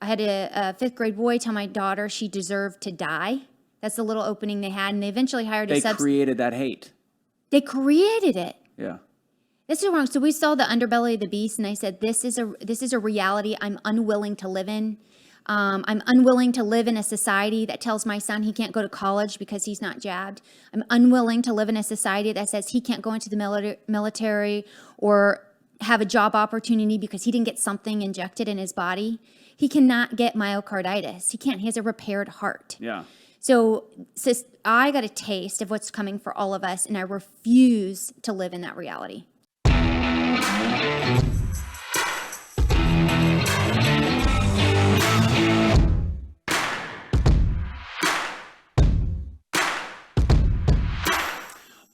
I had a fifth grade boy tell my daughter she deserved to die. That's the little opening they had, and they eventually hired They created that hate. They created it. Yeah. This is wrong. So we saw the underbelly of the beast, and I said, this is a reality I'm unwilling to live in. I'm unwilling to live in a society that tells my son he can't go to college because he's not jabbed. I'm unwilling to live in a society that says he can't go into the military or have a job opportunity because he didn't get something injected in his body. He cannot get myocarditis. He has a repaired heart. Yeah. So I got a taste of what's coming for all of us, and I refuse to live in that reality.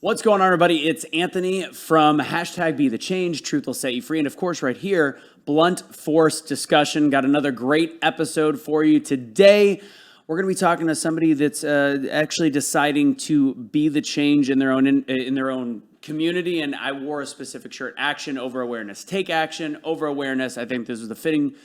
What's going on, everybody? It's Anthony from #BeTheChange. Truth will set you free. And of course, right here, Blunt Force Discussion. Got another great episode for you today. We're going to be talking to somebody that's actually deciding to be the change in their own community. And I wore a specific shirt: action over awareness. Take action over awareness. I think this was the fitting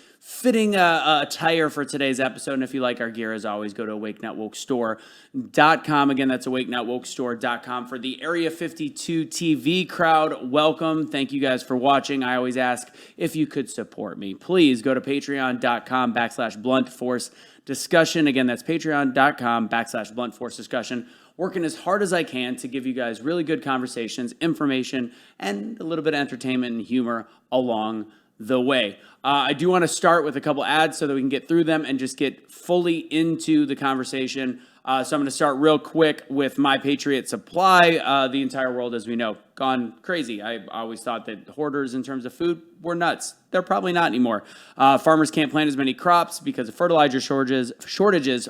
attire for today's episode. And if you like our gear, as always, go to awakenotwokestore.com. Again, that's awakenotwokestore.com. For the Area 52 TV crowd, welcome. Thank you guys for watching. I always ask if you could support me. Please go to patreon.com/bluntforcediscussion. Again, that's patreon.com/bluntforcediscussion. Working as hard as I can to give you guys really good conversations, information, and a little bit of entertainment and humor along the way. I do want to start with a couple ads so that we can get through them and just get fully into the conversation. So I'm going to start real quick with My Patriot Supply. The entire world, as we know, gone crazy. I always thought that hoarders in terms of food were nuts. They're probably not anymore. Farmers can't plant as many crops because of fertilizer shortages,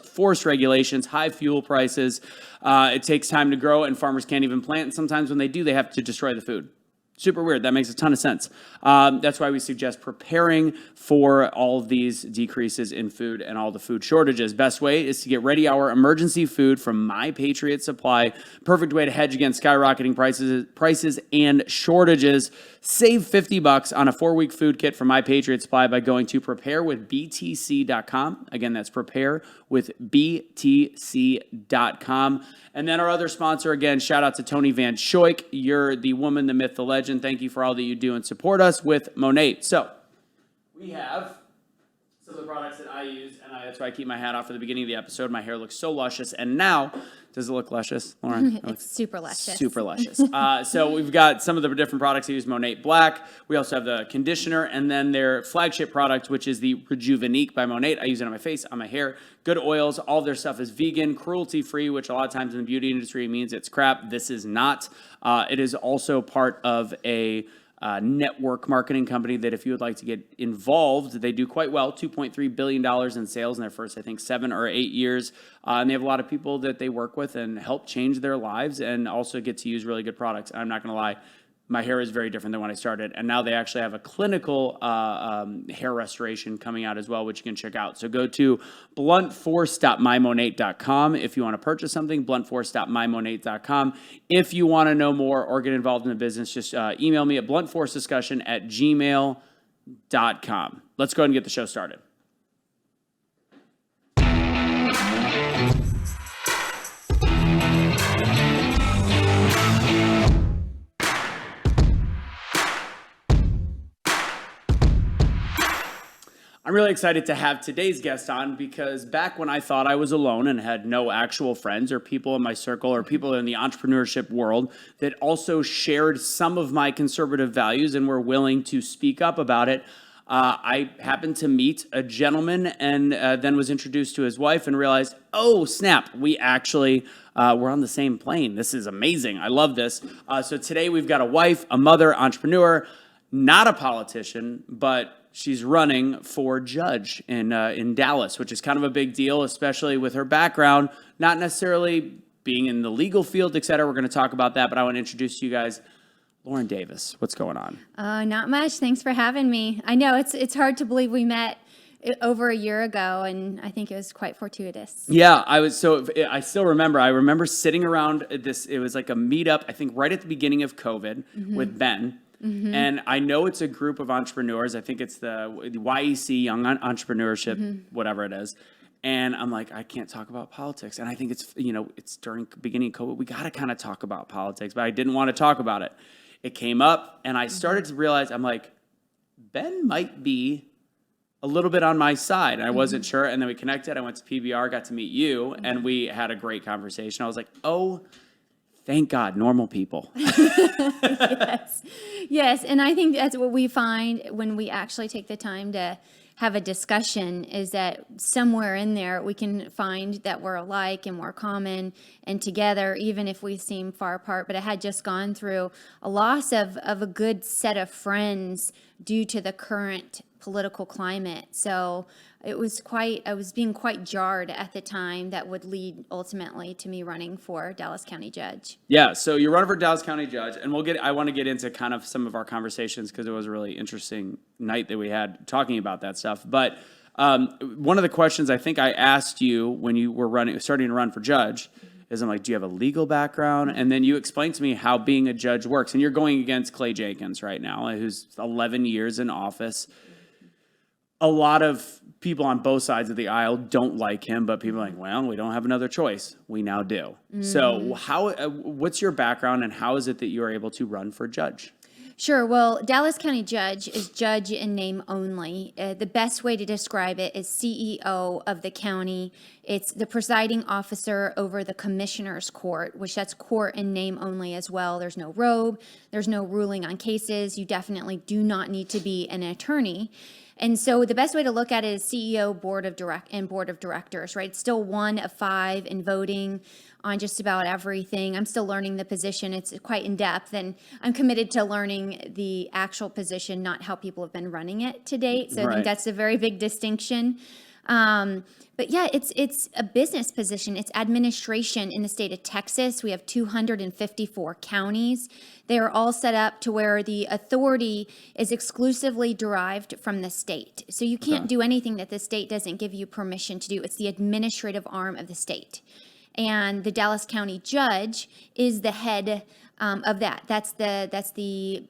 forced regulations, high fuel prices. It takes time to grow, and farmers can't even plant. And sometimes when they do, they have to destroy the food. Super weird. That makes a ton of sense. That's why we suggest preparing for all of these decreases in food and all the food shortages. Best way is to get Ready Hour emergency food from My Patriot Supply. Perfect way to hedge against skyrocketing prices and shortages. Save $50 on a 4-week food kit from My Patriot Supply by going to preparewithbtc.com. Again, that's preparewithbtc.com. And then our other sponsor, again, shout out to Tony Van Schoik. You're the woman, the myth, the legend. Thank you for all that you do and support us with Monate. So we have some of the products that I use, and that's why I keep my hat off at the beginning of the episode. My hair looks so luscious. And now, does it look luscious, Lauren? It's super luscious. Super luscious. So we've got some of the different products. I use Monate Black. We also have the conditioner, and then their flagship product, which is the Rejuvenique by Monate. I use it on my face, on my hair. Good oils. All their stuff is vegan, cruelty-free, which a lot of times in the beauty industry means it's crap. This is not. It is also part of a network marketing company that if you would like to get involved, they do quite well. $2.3 billion in sales in their first, I think, 7 or 8 years. And they have a lot of people that they work with and help change their lives and also get to use really good products. I'm not going to lie. My hair is very different than when I started. And now they actually have a clinical hair restoration coming out as well, which you can check out. So go to bluntforce.mymonate.com if you want to purchase something, bluntforce.mymonate.com. If you want to know more or get involved in the business, just email me at bluntforcediscussion@gmail.com. Let's go ahead and get the show started. I'm really excited to have today's guest on because back when I thought I was alone and had no actual friends or people in my circle or people in the entrepreneurship world that also shared some of my conservative values and were willing to speak up about it, I happened to meet a gentleman and then was introduced to his wife and realized, oh, snap, we actually we're on the same plane. This is amazing. I love this. So today we've got a wife, a mother, entrepreneur, not a politician, but she's running for judge in Dallas, which is kind of a big deal, especially with her background, not necessarily being in the legal field, et cetera. We're going to talk about that, but I want to introduce to you guys Lauren Davis. What's going on? Not much. Thanks for having me. I know it's hard to believe we met over a year ago, and I think it was quite fortuitous. Yeah, I still remember. I remember sitting around this. It was like a meetup, I think right at the beginning of COVID with Ben. And I know it's a group of entrepreneurs. I think it's the YEC, Young Entrepreneurship, whatever it is. And I'm like, I can't talk about politics. And I think it's, it's during beginning of COVID. We got to kind of talk about politics, but I didn't want to talk about it. It came up and I started to realize, I'm like, Ben might be a little bit on my side. And I wasn't sure. And then we connected. I went to PBR, got to meet you, and we had a great conversation. I was like, oh, thank God, normal people. Yes. And I think that's what we find when we actually take the time to have a discussion, is that somewhere in there we can find that we're alike and we're common and together, even if we seem far apart. But I had just gone through a loss of a good set of friends due to the current political climate. So I was being quite jarred at the time. That would lead ultimately to me running for Dallas County Judge. Yeah, so you're running for Dallas County Judge, and I want to get into kind of some of our conversations because it was a really interesting night that we had talking about that stuff. But one of the questions I think I asked you when you were starting to run for judge is, I'm like, do you have a legal background? And then you explained to me how being a judge works. And you're going against Clay Jenkins right now, who's 11 years in office. A lot of people on both sides of the aisle don't like him, but people are like, well, we don't have another choice. We now do. So what's your background and how is it that you are able to run for judge? Sure. Well, Dallas County Judge is judge in name only. The best way to describe it is CEO of the county. It's the presiding officer over the commissioner's court, which that's court in name only as well. There's no robe. There's no ruling on cases. You definitely do not need to be an attorney. And so the best way to look at it is CEO, board of directors, right? It's still 1 of 5 in voting on just about everything. I'm still learning the position. It's quite in depth, and I'm committed to learning the actual position, not how people have been running it to date. So I think that's a very big distinction. But yeah, it's a business position. It's administration in the state of Texas. We have 254 counties. They are all set up to where the authority is exclusively derived from the state. So you can't do anything that the state doesn't give you permission to do. It's the administrative arm of the state. And the Dallas County Judge is the head of that. That's the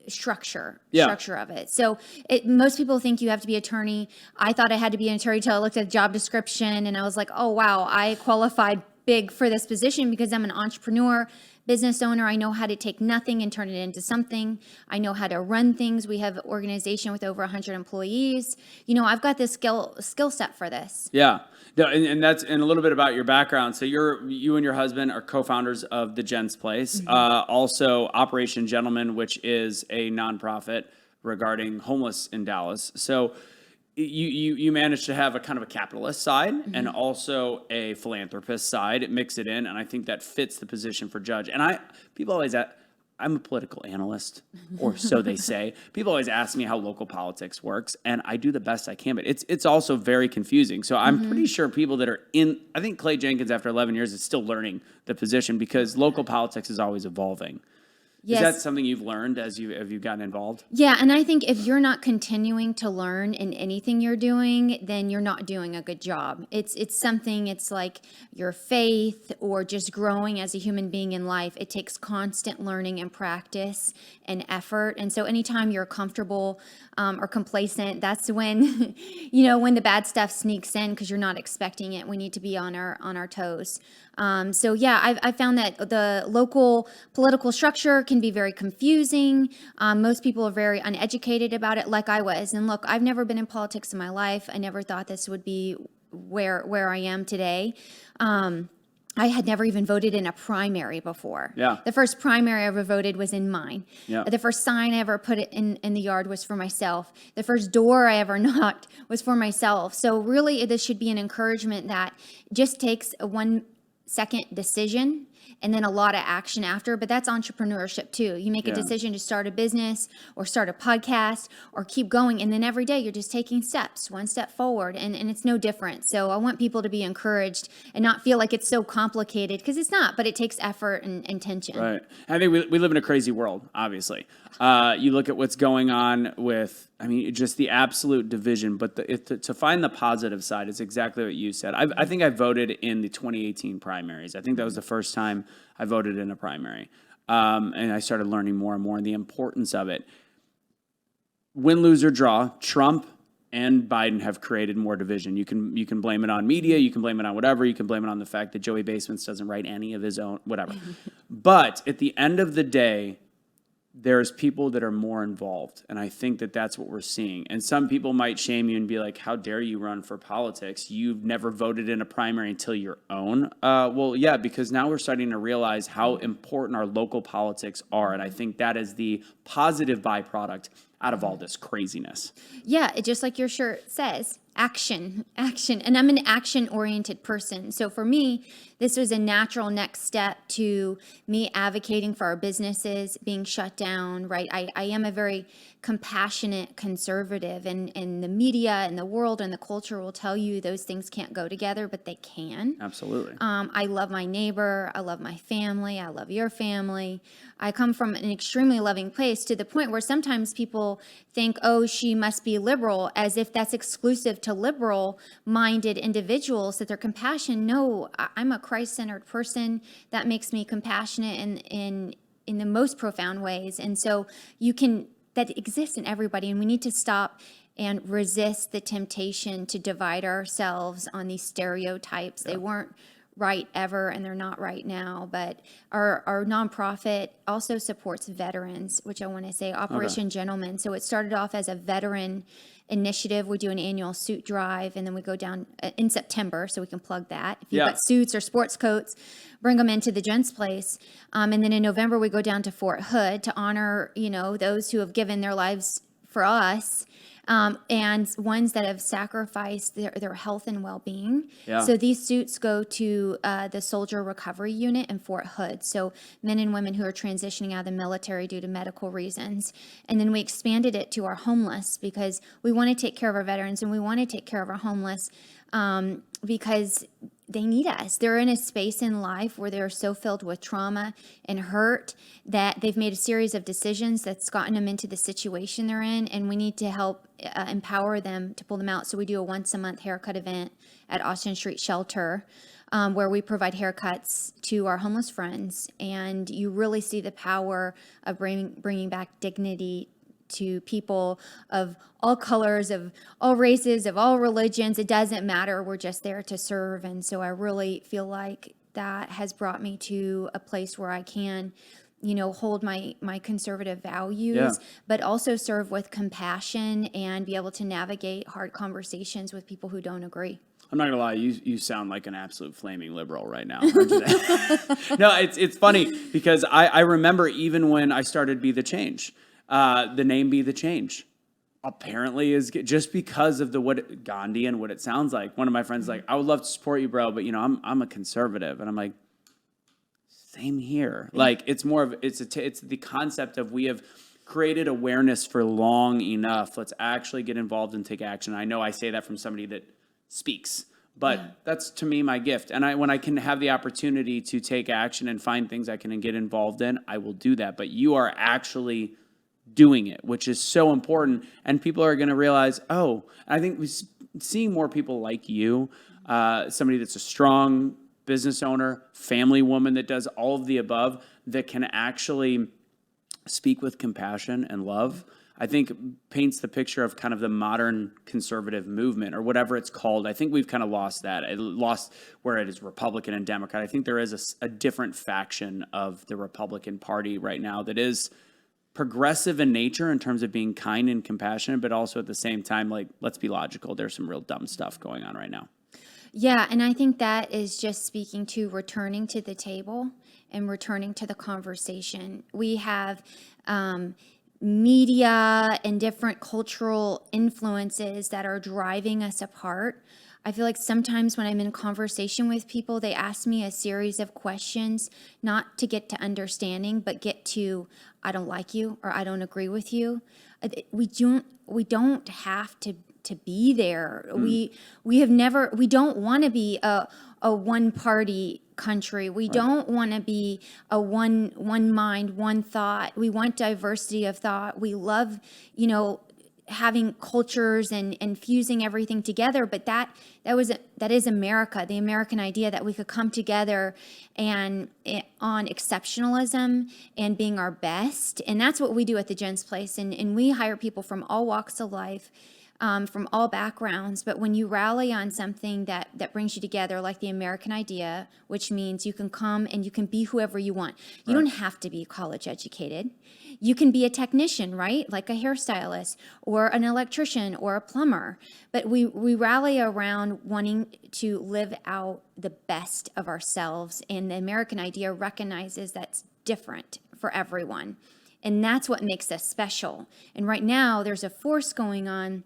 structure of it. So most people think you have to be attorney. I thought I had to be an attorney until I looked at the job description and I was like, oh wow, I qualified big for this position because I'm an entrepreneur, business owner. I know how to take nothing and turn it into something. I know how to run things. We have an organization with over 100 employees. I've got this skill set for this. Yeah. And that's a little bit about your background. So you and your husband are co-founders of the Jen's Place, also Operation Gentleman, which is a nonprofit regarding homeless in Dallas. So you managed to have a kind of a capitalist side and also a philanthropist side, mix it in, and I think that fits the position for judge. And people always ask, I'm a political analyst, or so they say. People always ask me how local politics works, and I do the best I can, but it's also very confusing. So I'm pretty sure people that are I think Clay Jenkins, after 11 years, is still learning the position because local politics is always evolving. Yes. Is that something you've learned as you've gotten involved? Yeah, and I think if you're not continuing to learn in anything you're doing, then you're not doing a good job. It's like your faith or just growing as a human being in life. It takes constant learning and practice and effort. And so anytime you're comfortable or complacent, that's when, when the bad stuff sneaks in because you're not expecting it. We need to be on our toes. So yeah, I found that the local political structure can be very confusing. Most people are very uneducated about it, like I was. And look, I've never been in politics in my life. I never thought this would be where I am today. I had never even voted in a primary before. Yeah. The first primary I ever voted was in mine. Yeah. The first sign I ever put in the yard was for myself. The first door I ever knocked was for myself. So really, this should be an encouragement that just takes a 1-second decision and then a lot of action after, but that's entrepreneurship too. You make a decision to start a business or start a podcast or keep going, and then every day you're just taking steps, 1 step forward, and it's no different. So I want people to be encouraged and not feel like it's so complicated, because it's not, but it takes effort and intention. Right. I think we live in a crazy world, obviously. You look at what's going on with, just the absolute division, but to find the positive side is exactly what you said. I think I voted in the 2018 primaries. I think that was the first time I voted in a primary. and I started learning more and more and the importance of it. Win, lose, or draw, Trump and Biden have created more division. You can blame it on media, you can blame it on whatever, you can blame it on the fact that Joey Basements doesn't write any of his own, whatever. But at the end of the day, there's people that are more involved, and I think that that's what we're seeing. And some people might shame you and be like, how dare you run for politics? You've never voted in a primary until your own. Well, yeah, because now we're starting to realize how important our local politics are, and I think that is the positive byproduct out of all this craziness. Yeah, just like your shirt says, action. And I'm an action-oriented person. So for me, this was a natural next step to me advocating for our businesses being shut down, right? I am a very compassionate conservative, and the media and the world and the culture will tell you those things can't go together, but they can. Absolutely. I love my neighbor. I love my family. I love your family. I come from an extremely loving place, to the point where sometimes people think, oh, she must be liberal, as if that's exclusive to liberal-minded individuals, that they're compassionate. No, I'm a Christ-centered person. That makes me compassionate in the most profound ways. And so that exists in everybody, and we need to stop and resist the temptation to divide ourselves on these stereotypes. They weren't right ever, and they're not right now. But our nonprofit also supports veterans, which I want to say, Operation Gentleman. So it started off as a veteran initiative. We do an annual suit drive, and then we go down in September, so we can plug that. If you've got suits or sports coats, bring them into the Gents Place. And then in November, we go down to Fort Hood to honor, those who have given their lives for us. And ones that have sacrificed their health and well-being. Yeah. So these suits go to the Soldier Recovery Unit in Fort Hood. So men and women who are transitioning out of the military due to medical reasons. And then we expanded it to our homeless, because we want to take care of our veterans, and we want to take care of our homeless because they need us. They're in a space in life where they're so filled with trauma and hurt that they've made a series of decisions that's gotten them into the situation they're in, and we need to help empower them to pull them out. So we do a once-a-month haircut event at Austin Street Shelter, where we provide haircuts to our homeless friends, and you really see the power of bringing back dignity to people of all colors, of all races, of all religions. It doesn't matter. We're just there to serve. And so I really feel like that has brought me to a place where I can, hold my conservative values, but also serve with compassion and be able to navigate hard conversations with people who don't agree. I'm not gonna lie, you sound like an absolute flaming liberal right now. No, it's funny, because I remember even when I started Be the Change, the name Be the Change apparently is just because of what Gandhi and what it sounds like. One of my friends like, I would love to support you, bro, but I'm a conservative, and I'm like, same here. Like, it's more of it's the concept of, we have created awareness for long enough. Let's actually get involved and take action. I know I say that from somebody that speaks, but that's, to me, my gift. And when I can have the opportunity to take action and find things I can get involved in, I will do that. But you are actually doing it, which is so important. And people are going to realize, I think we're seeing more people like you, somebody that's a strong business owner, family woman that does all of the above, that can actually speak with compassion and love. I think paints the picture of kind of the modern conservative movement, or whatever it's called. I think we've kind of lost that. It lost where it is Republican and Democrat. I think there is a different faction of the Republican Party right now that is progressive in nature in terms of being kind and compassionate, but also at the same time, like, let's be logical. There's some real dumb stuff going on right now. Yeah, and I think that is just speaking to returning to the table and returning to the conversation. We have media and different cultural influences that are driving us apart. I feel like sometimes when I'm in conversation with people, they ask me a series of questions, not to get to understanding, but get to, I don't like you, or I don't agree with you. We don't have to be there. We don't want to be a one party country. We don't want to be a one mind, one thought. We want diversity of thought. We love, having cultures and fusing everything together, but that is America, the American idea that we could come together and on exceptionalism and being our best. And that's what we do at the Jen's Place. And we hire people from all walks of life, from all backgrounds. But when you rally on something that brings you together, like the American idea, which means you can come and you can be whoever you want. You don't have to be college educated. You can be a technician, right? Like a hairstylist or an electrician or a plumber. But we rally around wanting to live out the best of ourselves. And the American idea recognizes that's different for everyone. And that's what makes us special. And right now there's a force going on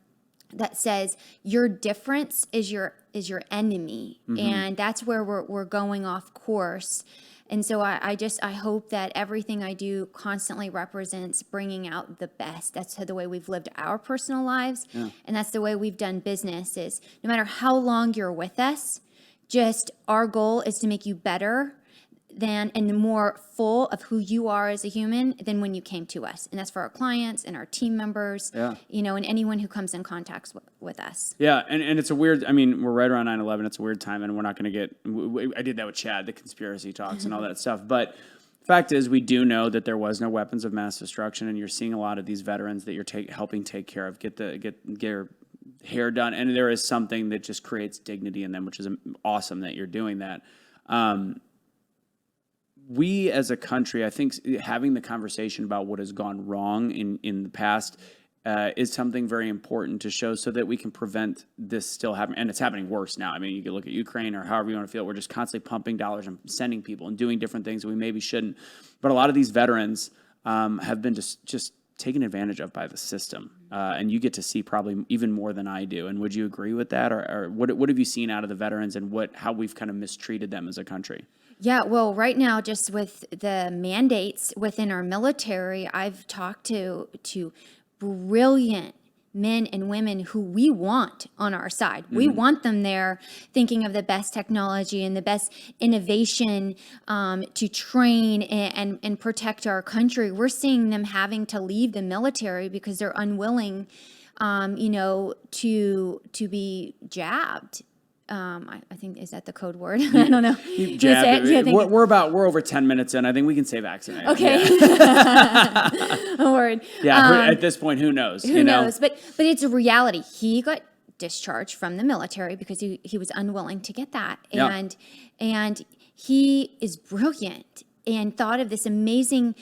that says your difference is your enemy. And that's where we're going off course. And so I hope that everything I do constantly represents bringing out the best. That's the way we've lived our personal lives. Yeah. And that's the way we've done business is no matter how long you're with us, just our goal is to make you better and more full of who you are as a human than when you came to us. And that's for our clients and our team members, and anyone who comes in contact with us. Yeah, and it's a weird, I mean, we're right around 9/11. It's a weird time, and we're not going to get, I did that with Chad, the conspiracy talks and all that stuff. But the fact is, we do know that there was no weapons of mass destruction, and you're seeing a lot of these veterans that you're helping take care of get their hair done. And there is something that just creates dignity in them, which is awesome that you're doing that. We as a country, I think having the conversation about what has gone wrong in the past is something very important to show so that we can prevent this still happening. And it's happening worse now. I mean, you can look at Ukraine or however you want to feel. We're just constantly pumping dollars and sending people and doing different things that we maybe shouldn't. But a lot of these veterans have been just taken advantage of by the system. And you get to see probably even more than I do. And would you agree with that? Or what have you seen out of the veterans and how we've kind of mistreated them as a country? Yeah, well, right now, just with the mandates within our military, I've talked to brilliant men and women who we want on our side. We want them there thinking of the best technology and the best innovation to train and protect our country. We're seeing them having to leave the military because they're unwilling, to be jabbed. I think, is that the code word? I don't know. We're over 10 minutes in. I think we can say vaccinate. Okay. A word. Yeah. At this point, who knows? Who knows? But it's a reality. He got discharged from the military because he was unwilling to get that. And he is brilliant and thought of this amazing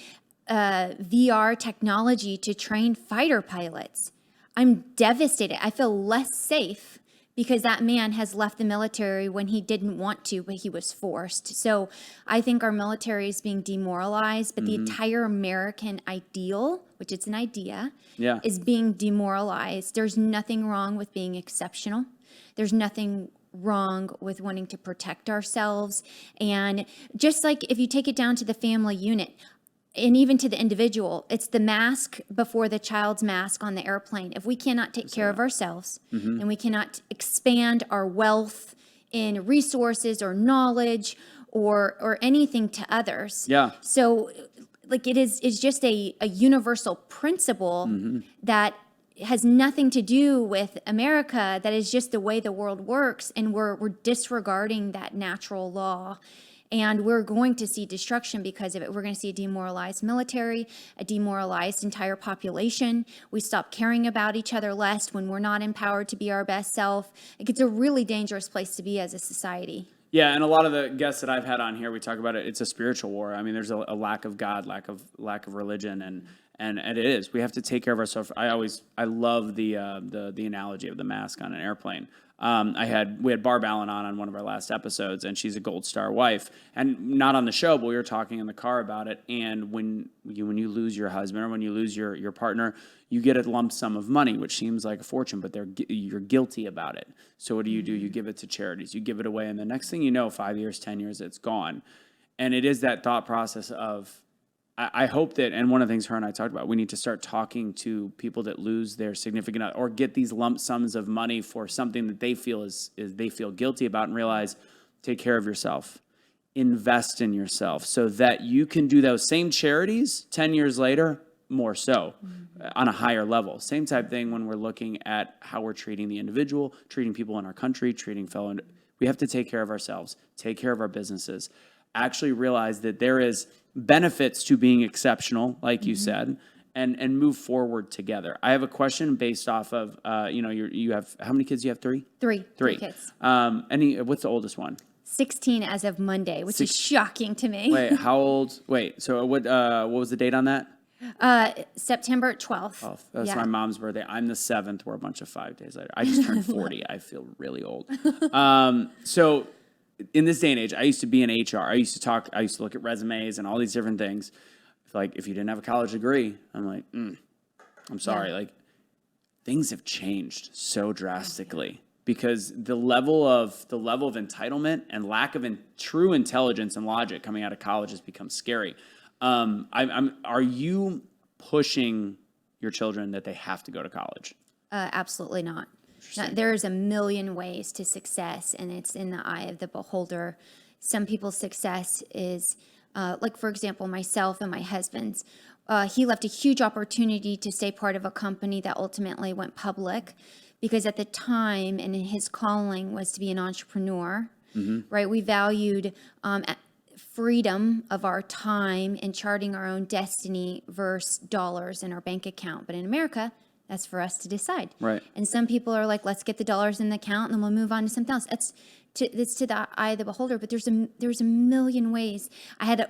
VR technology to train fighter pilots. I'm devastated. I feel less safe because that man has left the military when he didn't want to, but he was forced. So I think our military is being demoralized, but the entire American ideal, which it's an idea, is being demoralized. There's nothing wrong with being exceptional. There's nothing wrong with wanting to protect ourselves. And just like if you take it down to the family unit, and even to the individual, it's the mask before the child's mask on the airplane. If we cannot take care of ourselves and we cannot expand our wealth in resources or knowledge or anything to others. Yeah. So like it's just a universal principle that has nothing to do with America. That is just the way the world works. And we're disregarding that natural law. And we're going to see destruction because of it. We're going to see a demoralized military, a demoralized entire population. We stop caring about each other less when we're not empowered to be our best self. It's a really dangerous place to be as a society. Yeah, and a lot of the guests that I've had on here, we talk about it. It's a spiritual war. I mean, there's a lack of God, lack of religion, and it is. We have to take care of ourselves. I love the analogy of the mask on an airplane. We had Barb Allen on one of our last episodes, and she's a Gold Star wife, and not on the show, but we were talking in the car about it. And when you lose your husband or when you lose your partner, you get a lump sum of money, which seems like a fortune, but you're guilty about it. So what do? You give it to charities, you give it away, and the next thing you know, 5 years, 10 years, it's gone. And it is that thought process of, I hope that, and one of the things her and I talked about, we need to start talking to people that lose their significant other or get these lump sums of money for something that they feel is they feel guilty about, and realize, take care of yourself, invest in yourself so that you can do those same charities 10 years later more so on a higher level. Same type thing when we're looking at how we're treating the individual, treating people in our country, treating fellow. We have to take care of ourselves, take care of our businesses, actually realize that there is benefits to being exceptional, like you said, and move forward together. I have a question based off of, you have, how many kids do you have? Three kids. What's the oldest one? 16 as of Monday, which is shocking to me. Wait, how old? Wait, so what was the date on that? September 12th. Oh, that's Yeah. my mom's birthday. I'm the 7th. We're a bunch of 5 days later. I just turned 40. I feel really old. So in this day and age, I used to be in HR. I used to look at resumes and all these different things. Like, if you didn't have a college degree, I'm like, I'm sorry. Yeah. Like, things have changed so drastically because the level of entitlement and lack of true intelligence and logic coming out of college has become scary. Are you pushing your children that they have to go to college? Absolutely not. There's a million ways to success, and it's in the eye of the beholder. Some people's success is, like, for example, myself and my husband's. He left a huge opportunity to stay part of a company that ultimately went public because at the time, and his calling was to be an entrepreneur, right? We valued freedom of our time and charting our own destiny versus dollars in our bank account. But in America, that's for us to decide. Right. And some people are like, let's get the dollars in the account and then we'll move on to something else. It's to the eye of the beholder, but there's a million ways.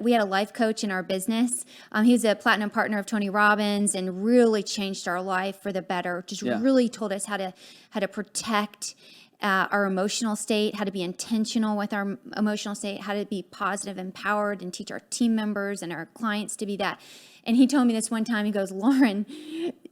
We had a life coach in our business. He was a platinum partner of Tony Robbins and really changed our life for the better. Just really told us how to protect our emotional state, how to be intentional with our emotional state, how to be positive, empowered, and teach our team members and our clients to be that. And he told me this one time, he goes, Lauren,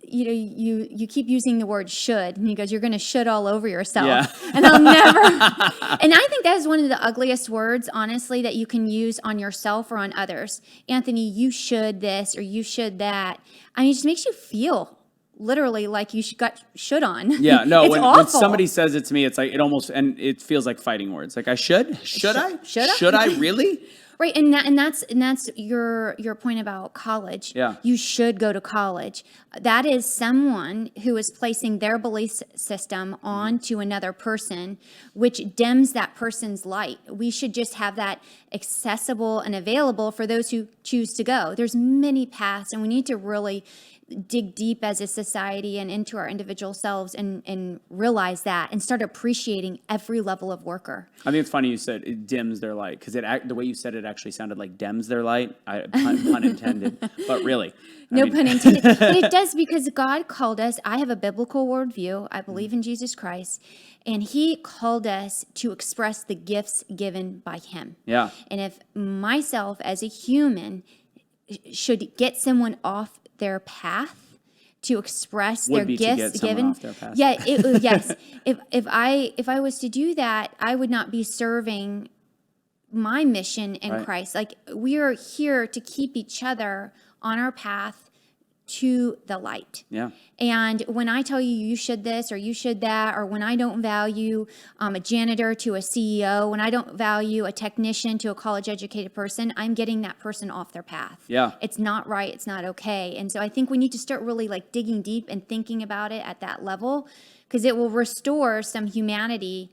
you keep using the word should. And he goes, you're going to should all over yourself. Yeah. And I'll never. And I think that is one of the ugliest words, honestly, that you can use on yourself or on others. Anthony, you should this or you should that. I mean, it just makes you feel literally like you got should on. Yeah, no, it's when somebody says it to me, it's like it feels like fighting words. Like, I should I? Should I really? Right, and that's your point about college. Yeah. You should go to college. That is someone who is placing their belief system onto another person, which dims that person's light. We should just have that accessible and available for those who choose to go. There's many paths, and we need to really dig deep as a society and into our individual selves and realize that and start appreciating every level of worker. I think it's funny you said it dims their light because the way you said it actually sounded like dims their light. Pun intended, but really. Pun intended. But it does because God called us. I have a biblical worldview. I believe in Jesus Christ. And he called us to express the gifts given by him. Yeah. And if myself as a human should get someone off their path to express their gifts given. Yeah, yes. If I was to do that, I would not be serving my mission in Christ. Like, we are here to keep each other on our path to the light. Yeah. And when I tell you you should this or you should that, or when I don't value a janitor to a CEO, when I don't value a technician to a college-educated person, I'm getting that person off their path. Yeah. It's not right. It's not okay. And so I think we need to start really like digging deep and thinking about it at that level, because it will restore some humanity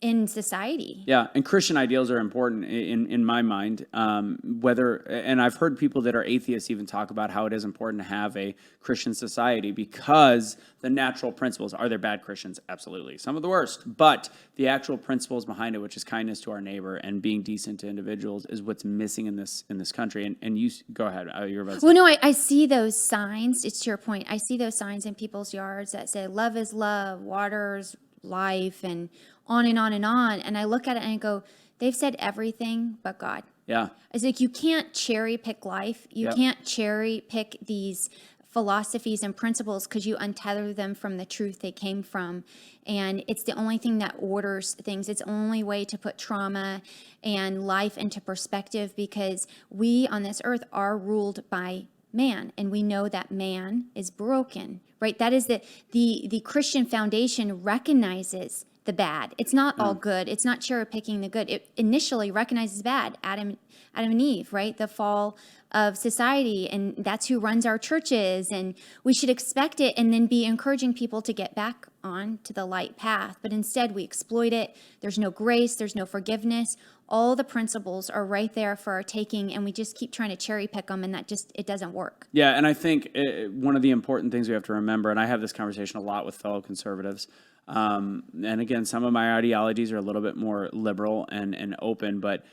in society. Yeah, and Christian ideals are important in my mind. And I've heard people that are atheists even talk about how it is important to have a Christian society because the natural principles. Are there bad Christians? Absolutely, some of the worst. But the actual principles behind it, which is kindness to our neighbor and being decent to individuals, is what's missing in this country. And you go ahead. You're about to say. Well, no, I see those signs. It's to your point. I see those signs in people's yards that say "Love is love," "Water's life," and on and on and on. And I look at it and I go, they've said everything but God. Yeah. It's like you can't cherry pick life. You can't cherry pick these philosophies and principles because you untether them from the truth they came from. And it's the only thing that orders things. It's the only way to put trauma and life into perspective, because we on this earth are ruled by man, and we know that man is broken, right? That is the Christian foundation recognizes the bad. It's not all good. It's not cherry picking the good. It initially recognizes bad. Adam and Eve, right? The fall of society, and that's who runs our churches, and we should expect it and then be encouraging people to get back on to the light path. But instead we exploit it. There's no grace, there's no forgiveness. All the principles are right there for our taking, and we just keep trying to cherry pick them, and it doesn't work. Yeah, and I think one of the important things we have to remember, and I have this conversation a lot with fellow conservatives, and again, some of my ideologies are a little bit more liberal and open, but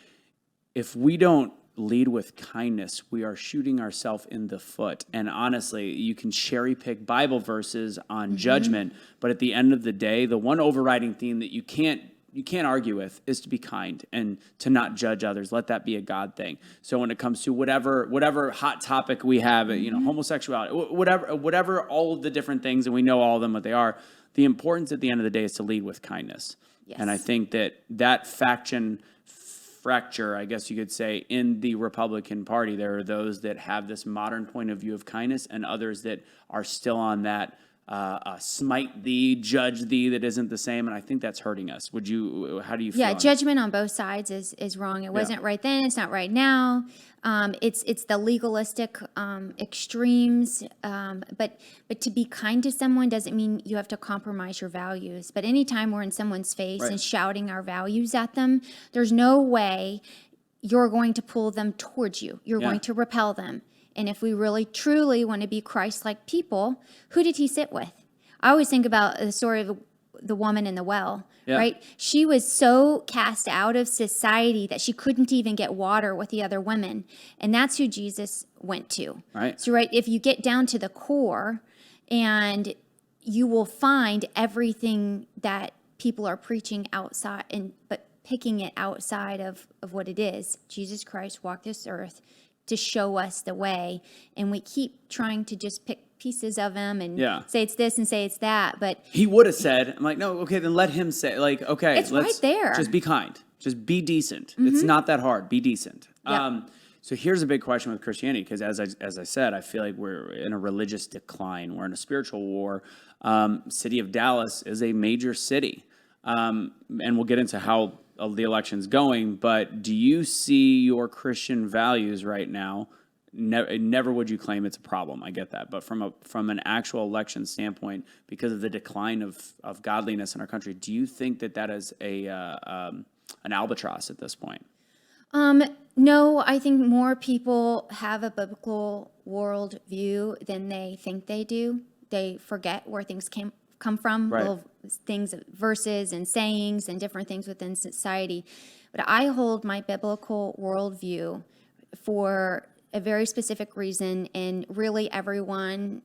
if we don't lead with kindness, we are shooting ourselves in the foot. And honestly, you can cherry pick Bible verses on judgment, but at the end of the day, the one overriding theme that you can't argue with is to be kind and to not judge others. Let that be a God thing. So when it comes to whatever hot topic we have, homosexuality, whatever, all of the different things, and we know all of them what they are, the importance at the end of the day is to lead with kindness. Yes. And I think that faction fracture, I guess you could say, in the Republican Party, there are those that have this modern point of view of kindness and others that are still on that smite thee, judge thee, that isn't the same, and I think that's hurting us. How do you feel? Yeah, judgment on both sides is wrong. It wasn't right then, it's not right now. It's the legalistic extremes, but to be kind to someone doesn't mean you have to compromise your values. But anytime we're in someone's face and shouting our values at them, there's no way you're going to pull them towards you. You're going to repel them. And if we really, truly want to be Christ-like people, who did he sit with? I always think about the story of the woman in the well, right? She was so cast out of society that she couldn't even get water with the other women. And that's who Jesus went to. Right. So, if you get down to the core, and you will find everything that people are preaching outside, but picking it outside of what it is. Jesus Christ walked this earth to show us the way, and we keep trying to just pick pieces of him and say it's this and say it's that, but he would have said, I'm like, no, okay, then let him say, okay, it's right there. Just be kind, just be decent. It's not that hard. Be decent. Yep. So here's a big question with Christianity, because as I said, I feel like we're in a religious decline. We're in a spiritual war. City of Dallas is a major city, and we'll get into how the election's going, but do you see your Christian values right now? Never would you claim it's a problem. I get that, but from an actual election standpoint, because of the decline of godliness in our country, do you think that is an albatross at this point? No, I think more people have a biblical world view than they think they do. They forget where things come from, little things, verses and sayings and different things within society. But I hold my biblical worldview for a very specific reason, and really everyone,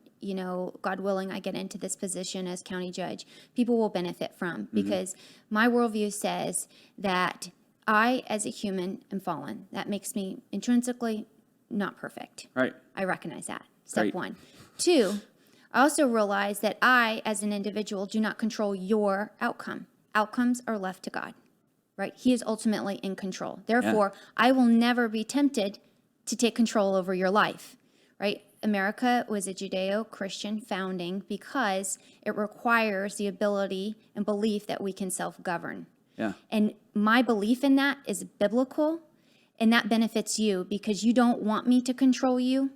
God willing, I get into this position as county judge, people will benefit from, because my worldview says that I, as a human, am fallen. That makes me intrinsically not perfect. Right. I recognize that. Step one. 2, I also realize that I, as an individual, do not control your outcome. Outcomes are left to God, right? He is ultimately in control. Therefore, I will never be tempted to take control over your life, right? America was a Judeo-Christian founding because it requires the ability and belief that we can self-govern. Yeah. And my belief in that is biblical, and that benefits you because you don't want me to control you.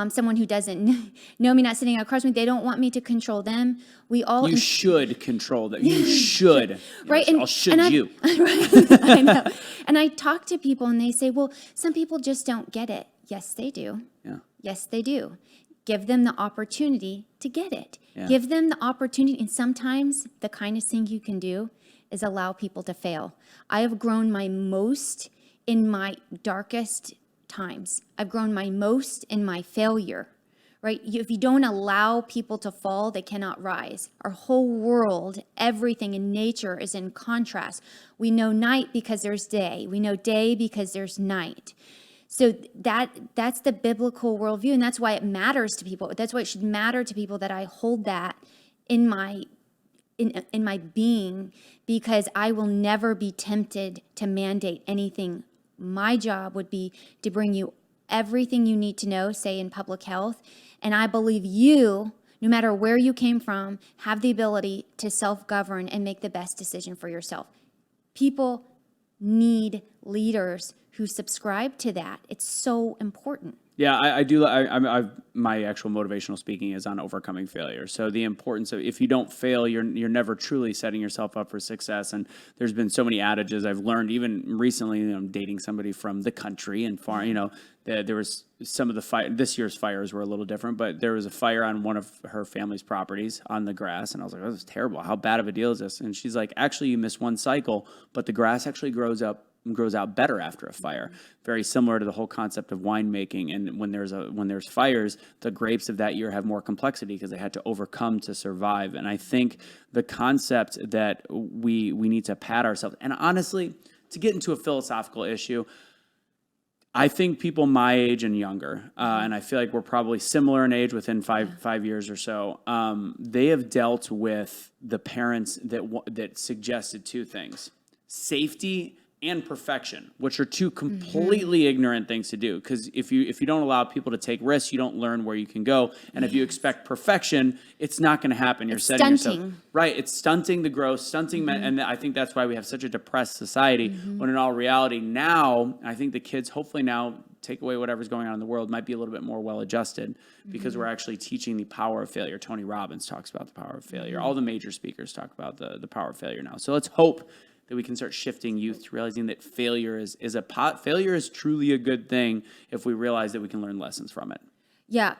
Someone who doesn't know me, not sitting across from me, they don't want me to control them. You should control them. You should. Right. I'll should you. Right. I know. And I talk to people and they say, well, some people just don't get it. Yes, they do. Yeah. Yes, they do. Give them the opportunity to get it. Yeah. Give them the opportunity. And sometimes the kindest thing you can do is allow people to fail. I have grown my most in my darkest times. I've grown my most in my failure, right? If you don't allow people to fall, they cannot rise. Our whole world, everything in nature is in contrast. We know night because there's day. We know day because there's night. So that's the biblical worldview, and that's why it matters to people. That's why it should matter to people that I hold that in my being, because I will never be tempted to mandate anything. My job would be to bring you everything you need to know, say in public health, and I believe you no matter where you came from, have the ability to self-govern and make the best decision for yourself. People need leaders who subscribe to that. It's so important. Yeah, I do. My actual motivational speaking is on overcoming failure. So the importance of, if you don't fail, you're never truly setting yourself up for success. And there's been so many adages I've learned, even recently. I'm dating somebody from the country and far. There was some of the fire. This year's fires were a little different, but there was a fire on one of her family's properties on the grass, and I was like, "Oh, this is terrible. How bad of a deal is this?" And she's like, "Actually, you missed one cycle, but the grass actually grows out better after a fire." Very similar to the whole concept of winemaking. And when there's fires, the grapes of that year have more complexity because they had to overcome to survive. And I think the concept that we need to pat ourselves, and honestly, to get into a philosophical issue, I think people my age and younger, and I feel like we're probably similar in age within five years or so, they have dealt with the parents that suggested two things: safety and perfection, which are two completely ignorant things to do. Because if you don't allow people to take risks, you don't learn where you can go. And if you expect perfection, it's not going to happen. You're setting yourself right. It's stunting the growth, and I think that's why we have such a depressed society. When in all reality, now I think the kids, hopefully now, take away whatever's going on in the world, might be a little bit more well-adjusted because we're actually teaching the power of failure. Tony Robbins talks about the power of failure. All the major speakers talk about the power of failure now. So let's hope that we can start shifting youth to realizing that failure is truly a good thing if we realize that we can learn lessons from it. Yeah,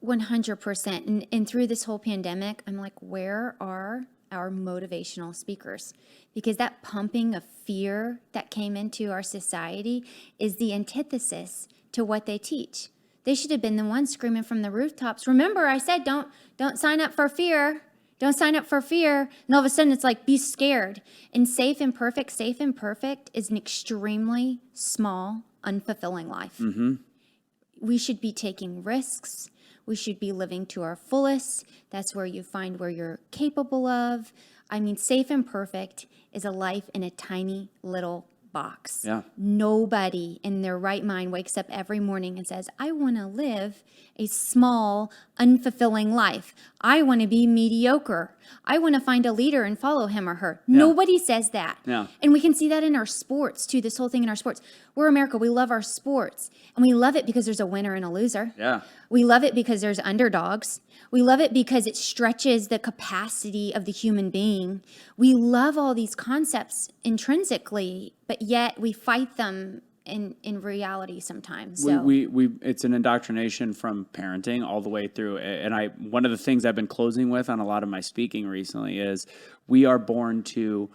100%. And through this whole pandemic, I'm like, where are our motivational speakers? Because that pumping of fear that came into our society is the antithesis to what they teach. They should have been the ones screaming from the rooftops. Remember, I said, don't sign up for fear. Don't sign up for fear. And all of a sudden it's like, be scared. And safe and perfect is an extremely small, unfulfilling life. We should be taking risks. We should be living to our fullest. That's where you find where you're capable of. I mean, safe and perfect is a life in a tiny little box. Yeah. Nobody in their right mind wakes up every morning and says, I want to live a small, unfulfilling life. I want to be mediocre. I want to find a leader and follow him or her. Yeah. Nobody says that. Yeah. And we can see that in our sports too, this whole thing in our sports. We're America. We love our sports. And we love it because there's a winner and a loser. Yeah. We love it because there's underdogs. We love it because it stretches the capacity of the human being. We love all these concepts intrinsically, but yet we fight them in reality sometimes. So. We it's an indoctrination from parenting all the way through. And one of the things I've been closing with on a lot of my speaking recently is we are born to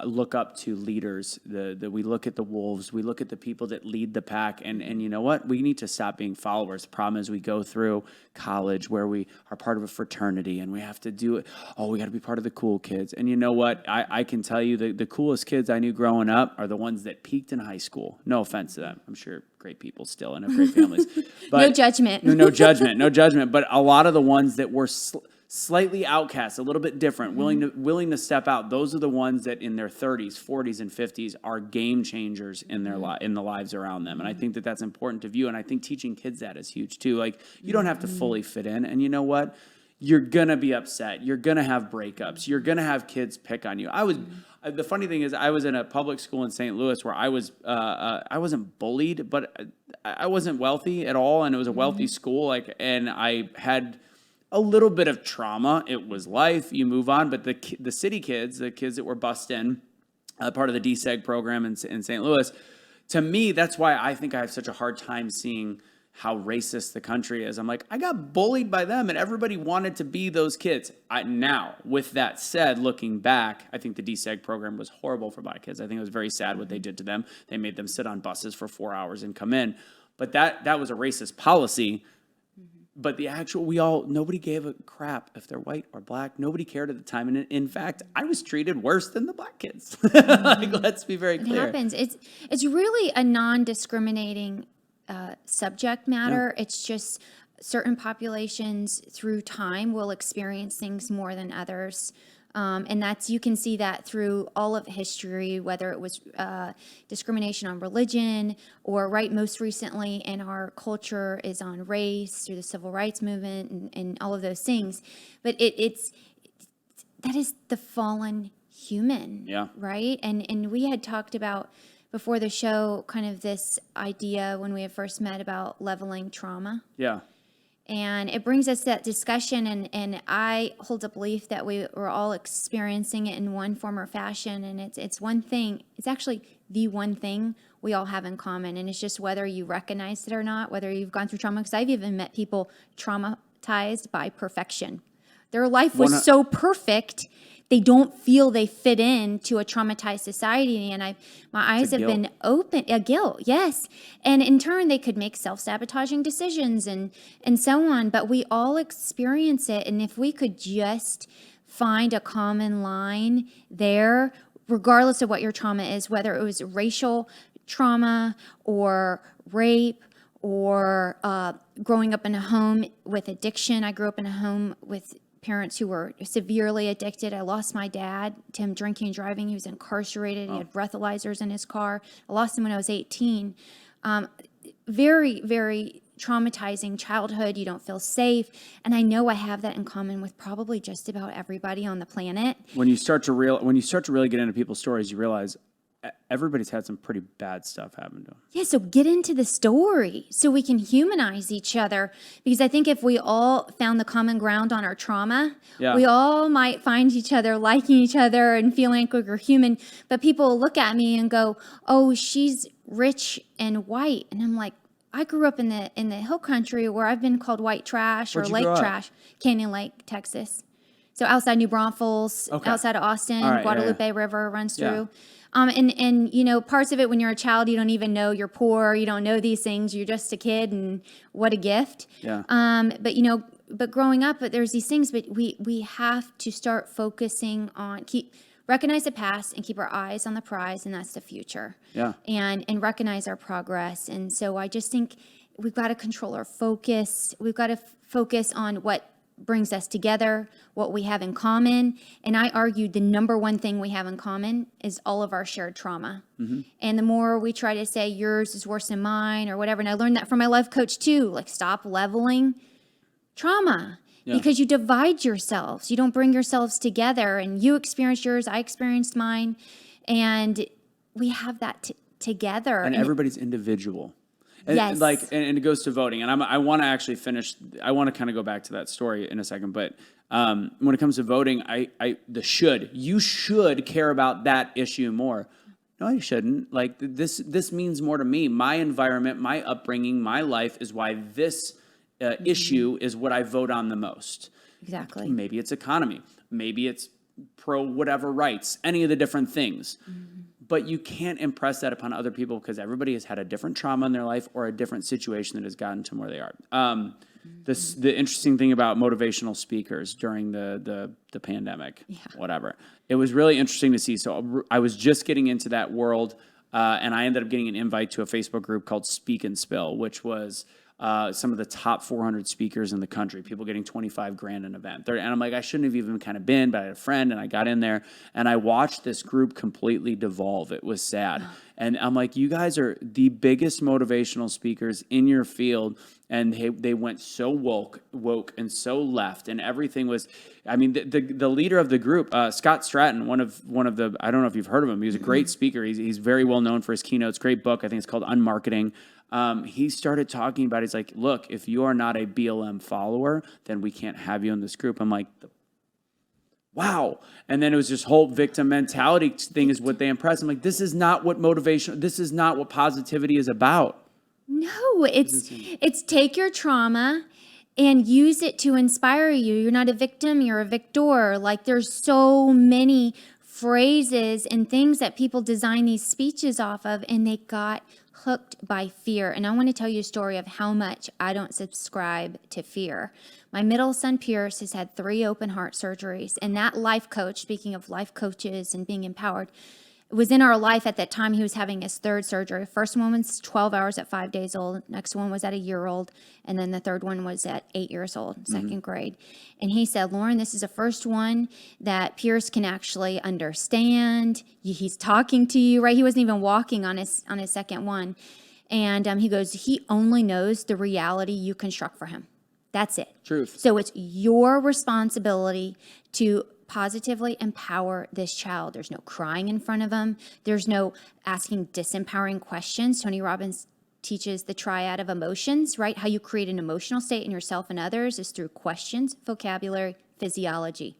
look up to leaders. We look at the wolves. We look at the people that lead the pack. And you know what? We need to stop being followers. The problem is we go through college where we are part of a fraternity and we have to do it. Oh, we got to be part of the cool kids. And you know what? I can tell you the coolest kids I knew growing up are the ones that peaked in high school. No offense to them. I'm sure great people still and have great families. But no judgment. No judgment. But a lot of the ones that were slightly outcast, a little bit different, willing to step out. Those are the ones that in their 30s, 40s, and 50s are game changers in their in the lives around them. And I think that that's important to view. And I think teaching kids that is huge too. Like, you don't have to fully fit in. And you know what? You're gonna be upset. You're gonna have breakups. You're gonna have kids pick on you. The funny thing is, I was in a public school in St. Louis where I wasn't bullied, but I wasn't wealthy at all, and it was a wealthy school. And I had a little bit of trauma. It was life. You move on. But the city kids, the kids that were bussed in, part of the DSEG program in St. Louis, to me, that's why I think I have such a hard time seeing how racist the country is. I'm like, I got bullied by them, and everybody wanted to be those kids. Now, with that said, looking back, I think the DSEG program was horrible for Black kids. I think it was very sad what they did to them. They made them sit on buses for 4 hours and come in. But that was a racist policy. But nobody gave a crap if they're white or Black. Nobody cared at the time. And in fact, I was treated worse than the Black kids. Let's be very clear. It happens. It's really a non-discriminating subject matter. Yeah. It's just certain populations through time will experience things more than others. And that's, you can see that through all of history, whether it was discrimination on religion or most recently in our culture is on race through the civil rights movement and all of those things. But that is the fallen human, right? And we had talked about before the show kind of this idea when we had first met about leveling trauma. Yeah. And it brings us that discussion, and I hold a belief that we were all experiencing it in one form or fashion, and it's one thing, it's actually the one thing we all have in common, and it's just whether you recognize it or not, whether you've gone through trauma, because I've even met people traumatized by perfection. Their life was so perfect, they don't feel they fit in to a traumatized society, and my eyes have been open. A guilt, yes, and in turn they could make self-sabotaging decisions and so on. But we all experience it, and if we could just find a common line there, regardless of what your trauma is, whether it was racial trauma or rape or growing up in a home with addiction. I grew up in a home with parents who were severely addicted. I lost my dad to him drinking and driving. He was incarcerated. He had breathalyzers in his car. I lost him when I was 18. Very, very traumatizing childhood. You don't feel safe. And I know I have that in common with probably just about everybody on the planet. When you start to really get into people's stories, you realize everybody's had some pretty bad stuff happen to them. Yeah, so get into the story so we can humanize each other. Because I think if we all found the common ground on our trauma, we all might find each other liking each other and feeling like we're human. But people look at me and go, "Oh, she's rich and white," and I'm like, I grew up in the hill country where I've been called white trash or lake trash, Canyon Lake, Texas. So outside New Braunfels, outside of Austin, Guadalupe River runs through. And you know, parts of it when you're a child, you don't even know you're poor. You don't know these things. You're just a kid, and what a gift. But growing up, there's these things, but we have to start focusing on, recognize the past and keep our eyes on the prize, and that's the future. And recognize our progress. And so I just think we've got to control our focus. We've got to focus on what brings us together, what we have in common. And I argued the number one thing we have in common is all of our shared trauma. And the more we try to say yours is worse than mine or whatever, and I learned that from my life coach too, like stop leveling trauma. Because you divide yourselves. You don't bring yourselves together, and you experienced yours, I experienced mine, and we have that together. And everybody's individual. And, and it goes to voting. And I want to actually finish. I want to kind of go back to that story in a second. But when it comes to voting, you should care about that issue more. No, I shouldn't. Like this means more to me. My environment, my upbringing, my life is why this issue is what I vote on the most. Exactly. Maybe it's economy. Maybe it's pro whatever rights. Any of the different things. But you can't impress that upon other people because everybody has had a different trauma in their life or a different situation that has gotten to where they are. The interesting thing about motivational speakers during the pandemic, whatever, it was really interesting to see. So I was just getting into that world, and I ended up getting an invite to a Facebook group called Speak and Spill, which was some of the top 400 speakers in the country, people getting $25,000 an event. And I'm like, I shouldn't have even kind of been, but I had a friend and I got in there and I watched this group completely devolve. It was sad. And I'm like, you guys are the biggest motivational speakers in your field. And they went so woke and so left, and everything was, I mean, the leader of the group, Scott Stratton, one of the, I don't know if you've heard of him. He was a great speaker. He's very well known for his keynotes, great book. I think it's called Unmarketing. He started talking about, he's like, look, if you are not a BLM follower, then we can't have you in this group. I'm like, wow. And then it was this whole victim mentality thing is what they impressed. I'm like, this is not what motivation, this is not what positivity is about. No, it's take your trauma and use it to inspire you. You're not a victim, you're a victor. Like there's so many phrases and things that people design these speeches off of, and they got hooked by fear. And I want to tell you a story of how much I don't subscribe to fear. My middle son, Pierce, has had 3 open heart surgeries. And that life coach, speaking of life coaches and being empowered, was in our life at that time. He was having his third surgery. First one was 12 hours at 5 days old. Next one was at a year old. And then the third one was at 8 years old, second grade. And he said, Lauren, this is the first one that Pierce can actually understand. He's talking to you, right? He wasn't even walking on his second one. And he goes, he only knows the reality you construct for him. That's it. Truth. So it's your responsibility to positively empower this child. There's no crying in front of him. There's no asking disempowering questions. Tony Robbins teaches the triad of emotions, right? How you create an emotional state in yourself and others is through questions, vocabulary, physiology,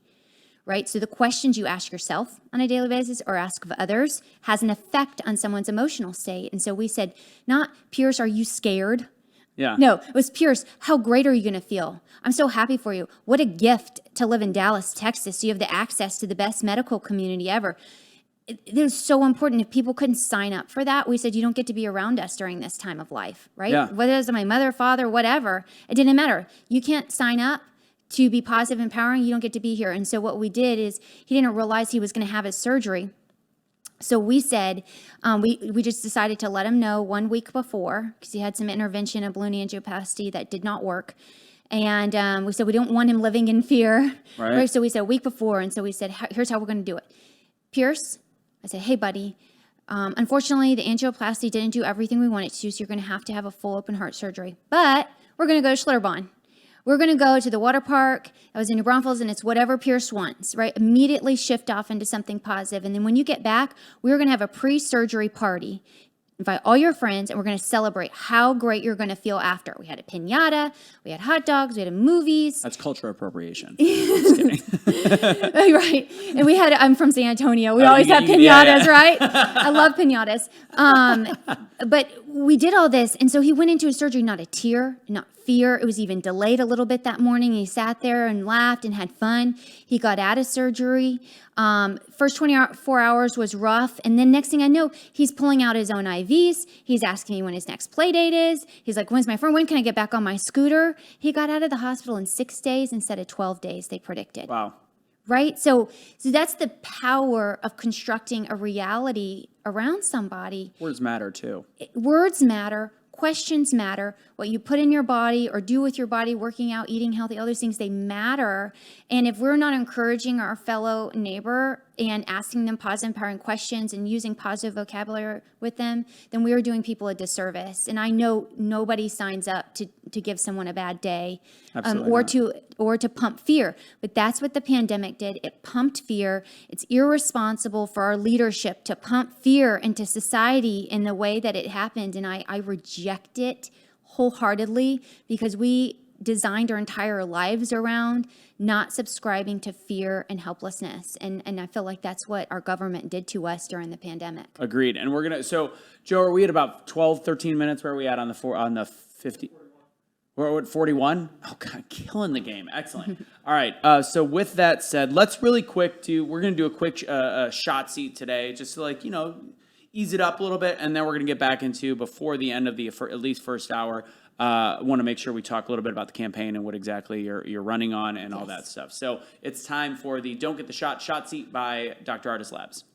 right? So the questions you ask yourself on a daily basis or ask of others has an effect on someone's emotional state. And so we said, not, Pierce, are you scared? Yeah. No, it was, Pierce, how great are you going to feel? I'm so happy for you. What a gift to live in Dallas, Texas. You have the access to the best medical community ever. It was so important. If people couldn't sign up for that, we said, you don't get to be around us during this time of life, right? Yeah. Whether it's my mother, father, whatever, it didn't matter. You can't sign up to be positive, empowering. You don't get to be here. And so what we did is he didn't realize he was going to have his surgery. So we said, we just decided to let him know 1 week before, because he had some intervention, a balloon angioplasty that did not work. And we said, we don't want him living in fear. Right. So we said a week before. And so we said, here's how we're going to do it. Pierce, I said, hey, buddy, unfortunately, the angioplasty didn't do everything we wanted to, so you're going to have a full open heart surgery. But we're going to go to Schlitterbahn. We're going to go to the water park. I was in New Braunfels, and it's whatever Pierce wants, right? Immediately shift off into something positive. And then when you get back, we're going to have a pre-surgery party. Invite all your friends, and we're going to celebrate how great you're going to feel after. We had a piñata, we had hot dogs, we had movies. That's cultural appropriation. Just kidding. Right. And we had, I'm from San Antonio. We always have piñatas, right? I love piñatas. But we did all this. And so he went into his surgery, not a tear, not fear. It was even delayed a little bit that morning. He sat there and laughed and had fun. He got out of surgery. First 24 hours was rough. And then next thing I know, he's pulling out his own IVs. He's asking me when his next play date is. He's like, when's my friend? When can I get back on my scooter? He got out of the hospital in 6 days instead of 12 days, they predicted. Wow. Right? So that's the power of constructing a reality around somebody. Words matter too. Words matter. Questions matter. What you put in your body or do with your body, working out, eating healthy, all those things, they matter. And if we're not encouraging our fellow neighbor and asking them positive, empowering questions and using positive vocabulary with them, then we are doing people a disservice. And I know nobody signs up to give someone a bad day or to pump fear. But that's what the pandemic did. It pumped fear. It's irresponsible for our leadership to pump fear into society in the way that it happened. And I reject it wholeheartedly because we designed our entire lives around not subscribing to fear and helplessness. And I feel like that's what our government did to us during the pandemic. Agreed. And we're going to, so Joe, are we at about 12, 13 minutes? Where are we at on the 50? We're at 41? Oh, God, killing the game. Excellent. All right. So with that said, let's really quick we're going to do a quick shot seat today, just to ease it up a little bit. And then we're going to get back into, before the end of at least first hour, want to make sure we talk a little bit about the campaign and what exactly you're running on and all that stuff. So it's time for the Don't Get the Shot Seat by Dr. Artis Labs.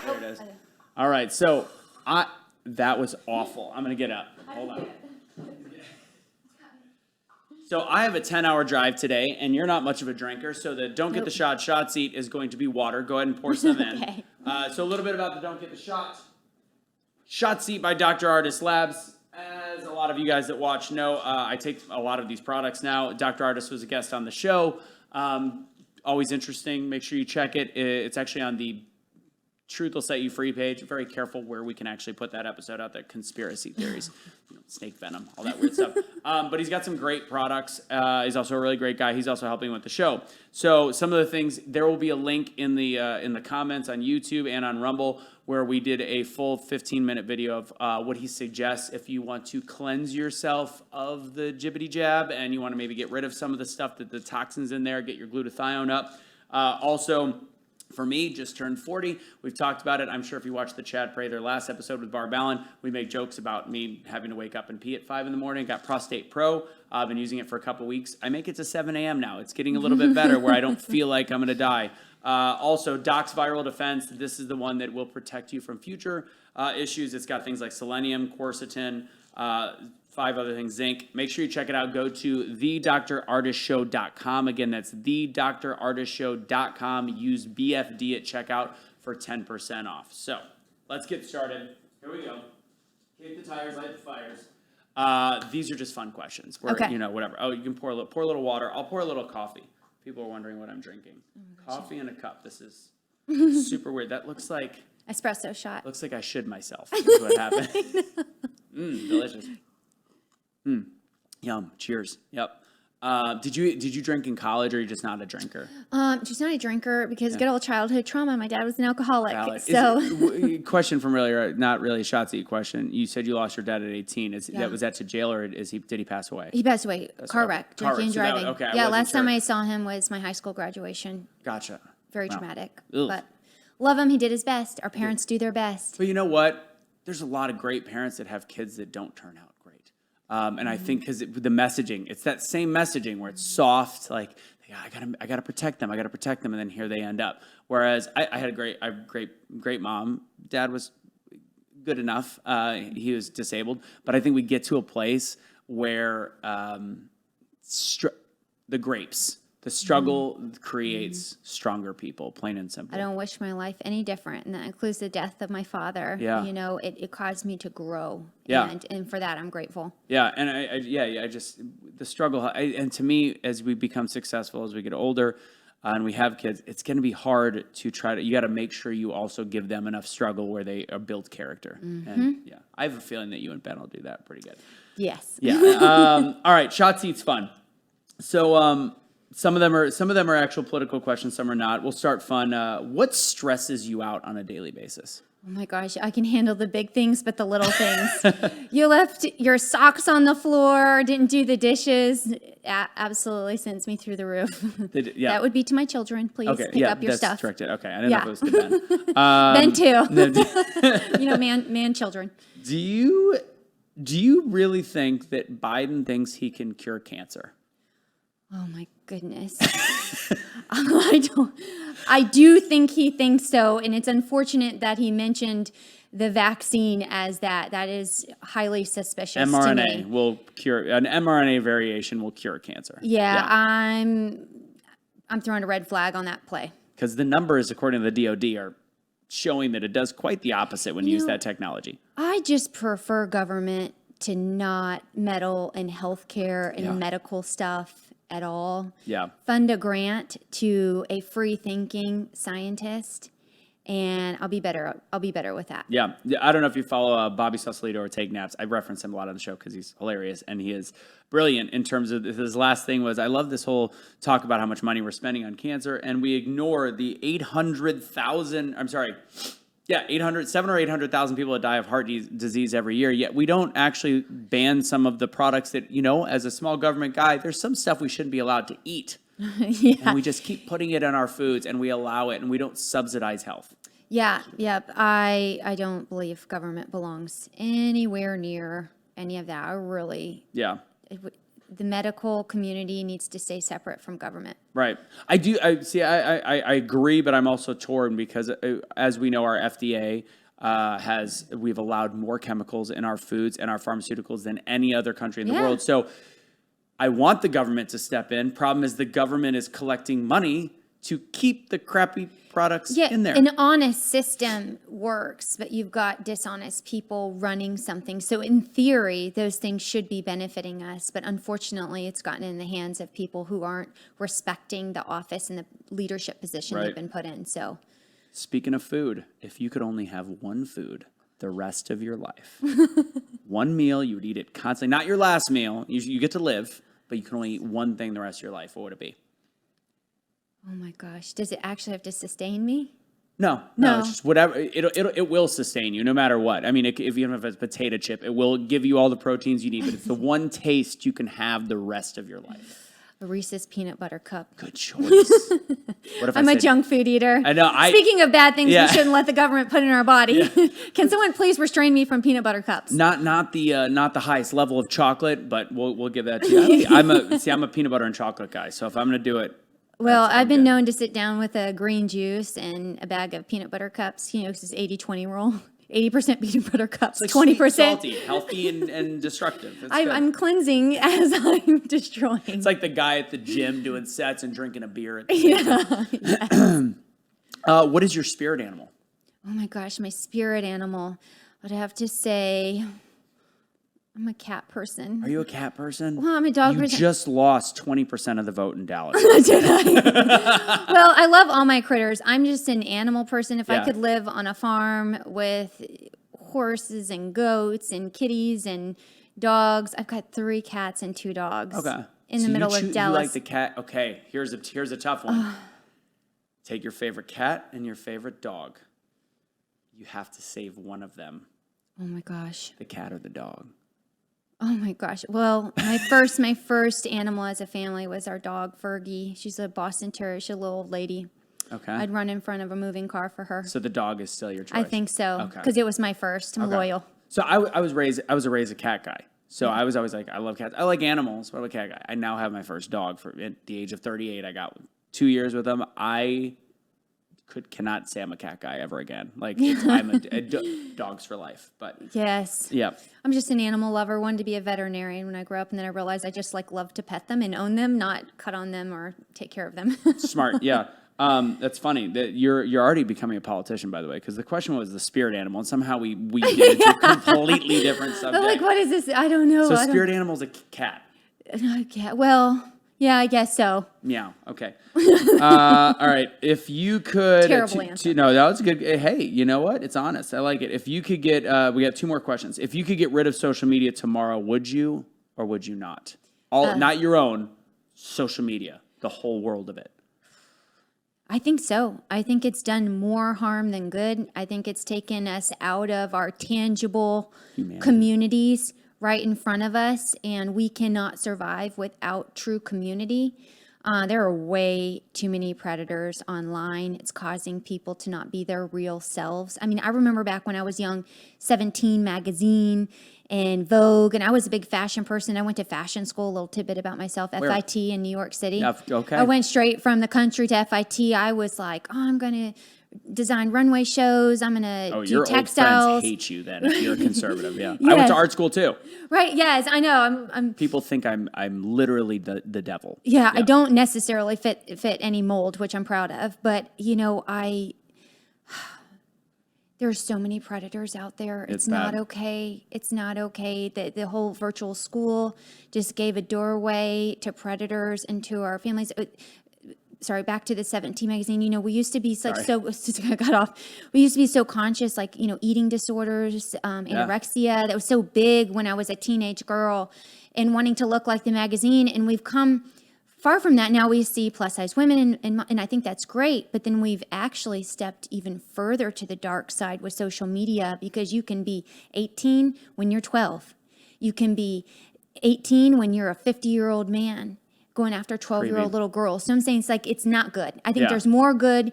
There it is. All right, so that was awful. I'm going to get up. Hold on. So I have a 10-hour drive today, and you're not much of a drinker, so the Don't Get the Shot seat is going to be water. Go ahead and pour some in. Okay. So a little bit about the Don't Get the Shot seat by Dr. Artis Labs. As a lot of you guys that watch know, I take a lot of these products now. Dr. Artis was a guest on the show. Always interesting. Make sure you check it. It's actually on the Truth Will Set You Free page. Very careful where we can actually put that episode out there. Conspiracy theories, snake venom, all that weird stuff. But he's got some great products. He's also a really great guy. He's also helping with the show. So some of the things, there will be a link in the comments on YouTube and on Rumble where we did a full 15-minute video of what he suggests if you want to cleanse yourself of the jibbity jab and you want to maybe get rid of some of the stuff, that the toxins in there, get your glutathione up. Also, For me, just turned 40. We've talked about it. I'm sure if you watched the Chad Prather last episode with Barb Allen, we make jokes about me having to wake up and pee at 5 in the morning. Got Prostate Pro. I've been using it for a couple weeks. I make it to 7 a.m. now. It's getting a little bit better where I don't feel like I'm going to die. Also, Doc's Viral Defense. This is the one that will protect you from future issues. It's got things like selenium, quercetin, 5 other things, zinc. Make sure you check it out. Go to thedrartistshow.com. Again, that's thedrartistshow.com. Use BFD at checkout for 10% off. So let's get started. Here we go. Kick the tires, light the fires. These are just fun questions. Where, Okay. You know, whatever. Oh, you can pour a little water. I'll pour a little coffee. People are wondering what I'm drinking. Coffee in a cup. This is super weird. That looks like Espresso shot. looks like I shit myself. Is what happened. Delicious. Yum. Cheers. Yep. Did you drink in college, or are you just not a drinker? Just not a drinker because good old childhood trauma. My dad was an alcoholic. Valid. So Question from earlier, not really a shots at you question. You said you lost your dad at 18. Was that to jail, or did he pass away? he passed away. Car wreck, Car drinking and wreck. So driving. okay, I Yeah, wasn't last time sure. I saw him was my high school graduation. Gotcha. Very Wow. traumatic. Ugh. But love him. He did his best. Our parents do their best. But you know what? There's a lot of great parents that have kids that don't turn out great. And I think because the messaging, it's that same messaging where it's soft, like, yeah, I gotta protect them, and then here they end up. Whereas I had a great mom. Dad was good enough. He was disabled, but I think we get to a place where the struggle creates stronger people, plain and simple. I don't wish my life any different, and that includes the death of my father. Yeah. You know, it caused me to grow. Yeah. And for that, I'm grateful. Yeah, and I just the struggle, and to me, as we become successful, as we get older, and we have kids, it's going to be hard to try to. You got to make sure you also give them enough struggle where they build character. And yeah, I have a feeling that you and Ben will do that pretty good. Yes. Yeah. All right, Shot Seat's fun. So some of them are actual political questions, some are not. We'll start fun. What stresses you out on a daily basis? Oh my gosh, I can handle the big things, but the little things. You left your socks on the floor, didn't do the dishes. Absolutely sends me through the roof. Yeah. That would be to my children. Please pick up your that's stuff. directed. Okay, I didn't know if it was to Ben. Ben too. No, You know, man children. Do you really think that Biden thinks he can cure cancer? Oh my goodness. I do think he thinks so, and it's unfortunate that he mentioned the vaccine as that. That is highly suspicious to mRNA me. will cure, an mRNA variation will cure cancer. Yeah, I'm throwing a red flag on that play. Because the numbers, according to the DOD, are showing that it does quite the opposite when you use that technology. I just prefer government to not meddle in healthcare and medical stuff at all. Yeah. Fund a grant to a free thinking scientist, and I'll be better with that. Yeah. I don't know if you follow Bobby Sausalito or Take Naps. I reference him a lot on the show because he's hilarious and he is brilliant in terms of his last thing was, I love this whole talk about how much money we're spending on cancer, and we ignore the 700,000 or 800,000 people that die of heart disease every year. Yet we don't actually ban some of the products that, you know, as a small government guy, there's some stuff we shouldn't be allowed to eat. Yeah. And we just keep putting it in our foods, and we allow it, and we don't subsidize health. Yeah. Yep. I don't believe government belongs anywhere near any of that. I really. Yeah. The medical community needs to stay separate from government. Right. I I agree, but I'm also torn because as we know, our FDA we've allowed more chemicals in our foods and our pharmaceuticals than any other country in the world. So I want the government to step in. Problem is the government is collecting money to keep the crappy products in there. An honest system works, but you've got dishonest people running something. So in theory, those things should be benefiting us. But unfortunately, it's gotten in the hands of people who aren't respecting the office and the leadership position they've been put in. So speaking of food, if you could only have one food the rest of your life, one meal, you would eat it constantly. Not your last meal. You get to live, but you can only eat one thing the rest of your life. What would it be? oh my gosh, does it actually have to sustain me? No, it's just whatever. It will sustain you no matter what. I mean, even if it's a potato chip, it will give you all the proteins you need, but it's the one taste you can have the rest of your life. A Reese's peanut butter cup. Good choice. What if I'm I a said, junk food eater. I know. Speaking of bad things Yeah. we shouldn't let the government put in our body, can someone please restrain me from peanut butter cups? not the highest level of chocolate, but we'll give that to you. I'm a peanut butter and chocolate guy. So if I'm gonna do it, Well, I'm I've been good. known to sit down with a green juice and a bag of peanut butter cups, because it's 80-20 rule. 80% peanut butter cups, Like 20%. sweet, salty, healthy, and destructive. It's good. I'm cleansing as I'm destroying. It's like the guy at the gym doing sets and drinking a beer at the same time. Yes. What is your spirit animal? Oh my gosh, my spirit animal. I'd have to say I'm a cat person. Are you a cat person? Well, I'm a dog You person. just lost 20% of the vote in Dallas. Did I? Well, I love all my critters. I'm just an animal person. If Yeah. I could live on a farm with horses and goats and kitties and dogs, I've got 3 cats and 2 dogs. Okay. In So the middle you of Dallas. You like the cat? Okay. Here's a tough one. Take your favorite cat and your favorite dog. You have to save one of them. Oh my gosh. The cat or the dog. Oh my gosh. Well, my first animal as a family was our dog, Fergie. She's a Boston Terrier. She's a little old lady. Okay. I'd run in front of a moving car for her. So the dog is still your choice. I think so. Okay. Because it was my first. I'm Okay. loyal. So I was a cat guy. So I was always like, I love cats. I like animals, but I'm a cat guy. I now have my first dog at the age of 38. I got 2 years with him. I cannot say I'm a cat guy ever again. Like I'm dogs for life. But Yes. yeah, I'm just an animal lover. Wanted to be a veterinarian when I grew up, and then I realized I just love to pet them and own them, not cut on them or take care of them. smart. Yeah. That's funny that you're already becoming a politician, by the way, because the question was the spirit animal, and somehow we did it to a completely different subject. But like, what is this? I don't know. So I spirit animal is a cat. don't, well, yeah, I guess so. Meow. Okay. All right. If you could. Terrible answer. No, that was good. Hey, you know what? It's honest. I like it. If you could get, we got 2 more questions. If you could get rid of social media tomorrow, would you or would you not? Not your own, social media, the whole world of it. I think so. I think it's done more harm than good. I think it's taken us out of our tangible communities right in front of us, and we cannot survive without true community. There are way too many predators online. It's causing people to not be their real selves. I mean, I remember back when I was young, 17 magazine and Vogue, and I was a big fashion person. I went to fashion school, a little tidbit about myself, FIT in New York City. Okay. I went straight from the country to FIT. I was like, oh, I'm going to design runway shows. I'm going to do Your textiles. old friends hate you then if you're a conservative. Yeah. I went Yes. to art school too. Right, yes, I know. I'm People think I'm literally the devil. Yeah, I don't necessarily fit any mold, which I'm proud of. But there's so many predators out there. It's not bad. okay. It's not okay. The whole virtual school just gave a doorway to predators into our families. Sorry, back to the 17 magazine. We used to be like I got off. We used to be so conscious, like, eating disorders, anorexia. That was so big when I was a teenage girl and wanting to look like the magazine. And we've come far from that. Now we see plus size women and I think that's great. But then we've actually stepped even further to the dark side with social media, because you can be 18 when you're 12. You can be 18 when you're a 50-year-old man going after 12-year-old little girls. So I'm saying it's not good. I think there's more good.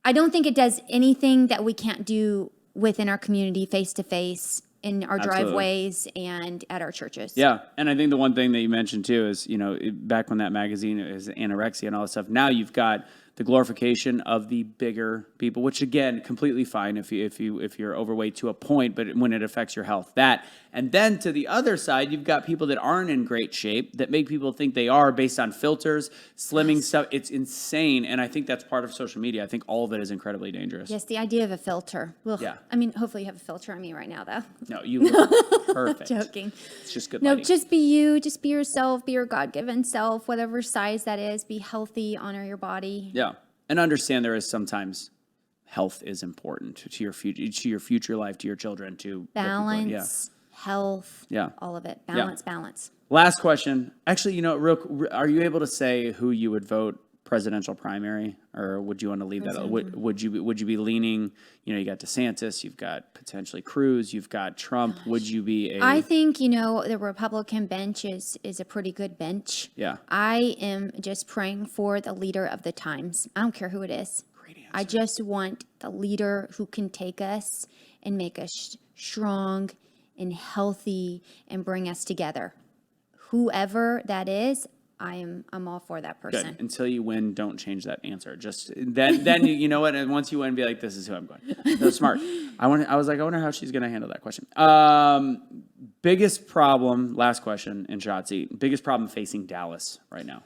I don't think it does anything that we can't do within our community face to face in our driveways and at our churches. Yeah. And I think the one thing that you mentioned too is, back when that magazine is anorexia and all that stuff, now you've got the glorification of the bigger people, which again, completely fine if you're overweight to a point, but when it affects your health, and then to the other side, you've got people that aren't in great shape that make people think they are based on filters, slimming stuff. It's insane. And I think that's part of social media. I think all of it is incredibly dangerous. Yes, the idea of a filter. Well, Yeah. I mean, hopefully you have a filter on me right now, though. No, you look perfect. Joking. It's just good No, lighting. just be you. Just be yourself. Be your God-given self, whatever size that is. Be healthy. Honor your body. Yeah. And understand there is sometimes health is important to your future life, to your children, to Balance, health, Yeah. all of it. Balance. Last question. Actually, are you able to say who you would vote presidential primary, or would you want to leave that? Would you be leaning? You got DeSantis, you've got potentially Cruz, you've got Trump. Would you be I think, the Republican bench is a pretty good bench. Yeah. I am just praying for the leader of the times. I don't care who it is. Great answer. I just want the leader who can take us and make us strong and healthy and bring us together. Whoever that is, I'm all for that person. Good. Until you win, don't change that answer. Just then you know what? And once you win, be like, this is who I'm going. No, smart. I wonder how she's going to handle that question. Biggest problem. Last question in Shotzi. Biggest problem facing Dallas right now.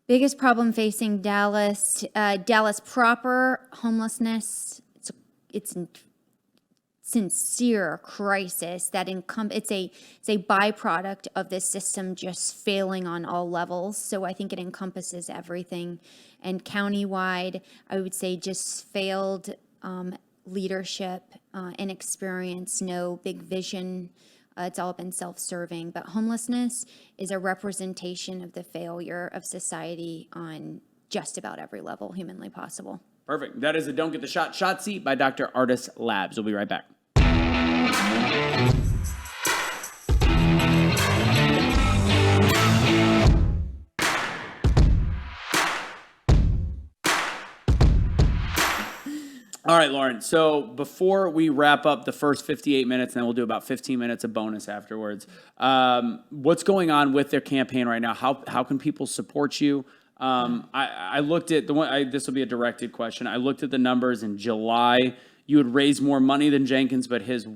Biggest problem facing Dallas, Dallas proper, homelessness. It's sincere crisis that it's a byproduct of this system just failing on all levels. So I think it encompasses everything. And countywide, I would say just failed leadership, inexperience, no big vision. It's all been self-serving. But homelessness is a representation of the failure of society on just about every level humanly possible. Perfect. That is a Don't Get the Shot Shotzi by Dr. Artis Labs. We'll be right back. All right, Lauren. So before we wrap up the first 58 minutes, and then we'll do about 15 minutes of bonus afterwards, what's going on with their campaign right now? How can people support you? I looked at the one. This will be a directed question. I looked at the numbers in July. You would raise more money than Jenkins, but his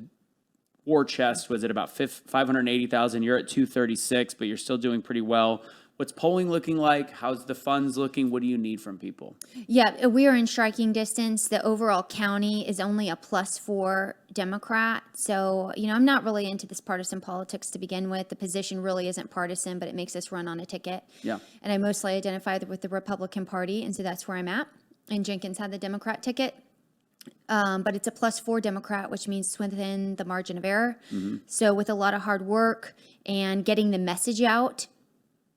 war chest was at about 580,000. You're at 236, but you're still doing pretty well. What's polling looking like? How's the funds looking? What do you need from people? Yeah, we are in striking distance. The overall county is only a +4 Democrat. So, I'm not really into this partisan politics to begin with. The position really isn't partisan, but it makes us run on a ticket. Yeah. And I mostly identify with the Republican Party, and so that's where I'm at. And Jenkins had the Democrat ticket. But it's a +4 Democrat, which means it's within the margin of error. Mm-hmm. So with a lot of hard work and getting the message out,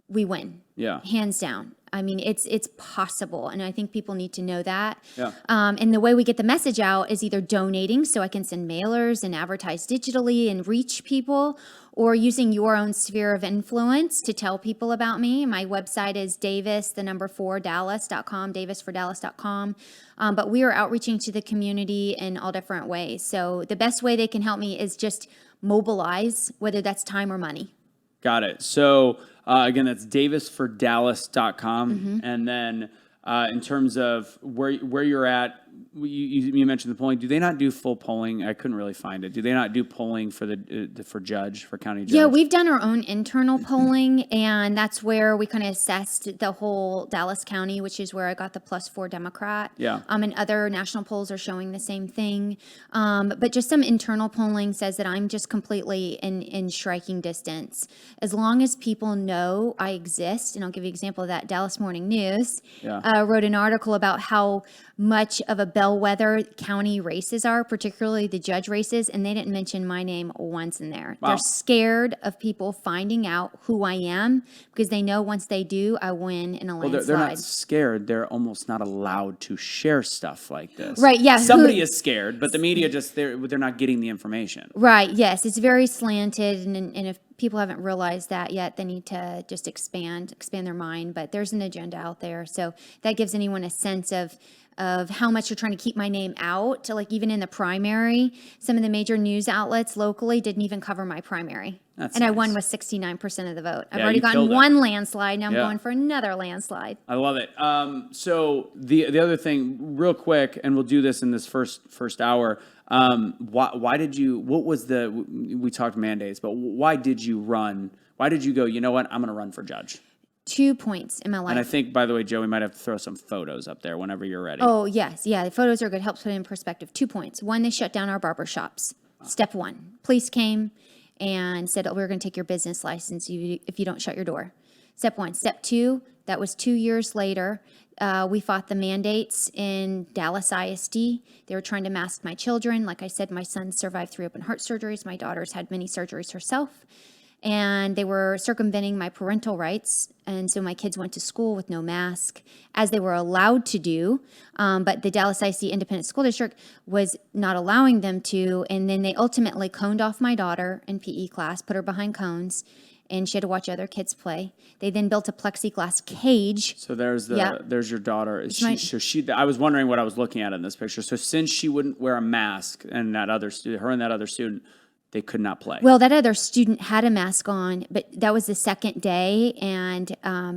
we win. Yeah. Hands down. I mean, it's possible, and I think people need to know that. Yeah. And the way we get the message out is either donating, so I can send mailers and advertise digitally and reach people, or using your own sphere of influence to tell people about me. My website is davis4dallas.com, davisfordallas.com. But we are outreaching to the community in all different ways. So the best way they can help me is just mobilize, whether that's time or money. Got it. So again, that's davisfordallas.com. Mm-hmm. And then in terms of where you're at, you mentioned the polling. Do they not do full polling? I couldn't really find it. Do they not do polling for for county judge? Yeah, we've done our own internal polling, and that's where we kind of assessed the whole Dallas County, which is where I got the +4 Democrat. Yeah. And other national polls are showing the same thing. But just some internal polling says that I'm just completely in striking distance. As long as people know I exist, and I'll give you an example of that. Dallas Morning News wrote an article about how much of a bellwether county races are, particularly the judge races, and they didn't mention my name once in there. Wow. They're scared of people finding out who I am because they know once they do, I win in a landslide. They're not scared. They're almost not allowed to share stuff like this. Right, yeah. Somebody is scared, but the media they're not getting the information. Right, yes. It's very slanted, and if people haven't realized that yet, they need to just expand their mind. But there's an agenda out there. So that gives anyone a sense of how much you're trying to keep my name out. Like even in the primary, some of the major news outlets locally didn't even cover my primary. That's and nice. I won with 69% of the vote. I've Yeah, already you gotten killed it. one landslide. Now I'm going for another landslide. I love it. So the other thing, real quick, and we'll do this in this first hour. Why did you? What was we talked mandates, but why did you run? Why did you go? You know what? I'm going to run for judge. 2 points in my life. And I think, by the way, Joe, we might have to throw some photos up there whenever you're ready. Oh, yes. Yeah, the photos are good. Helps put it in perspective. 2 points. One, they shut down our barber shops. Step one. Police came and said, we're going to take your business license if you don't shut your door. Step one. Step two, that was 2 years later. We fought the mandates in Dallas ISD. They were trying to mask my children. Like I said, my son survived 3 open heart surgeries. My daughter's had many surgeries herself. and they were circumventing my parental rights. And so my kids went to school with no mask, as they were allowed to do. But the Dallas IC Independent School District was not allowing them to. And then they ultimately coned off my daughter in PE class, put her behind cones, and she had to watch other kids play. They then built a plexiglass cage. So there's your daughter. I was wondering what I was looking at in this picture. So since she wouldn't wear a mask, and her and that other student, they could not play. Well, that other student had a mask on, but that was the second day, and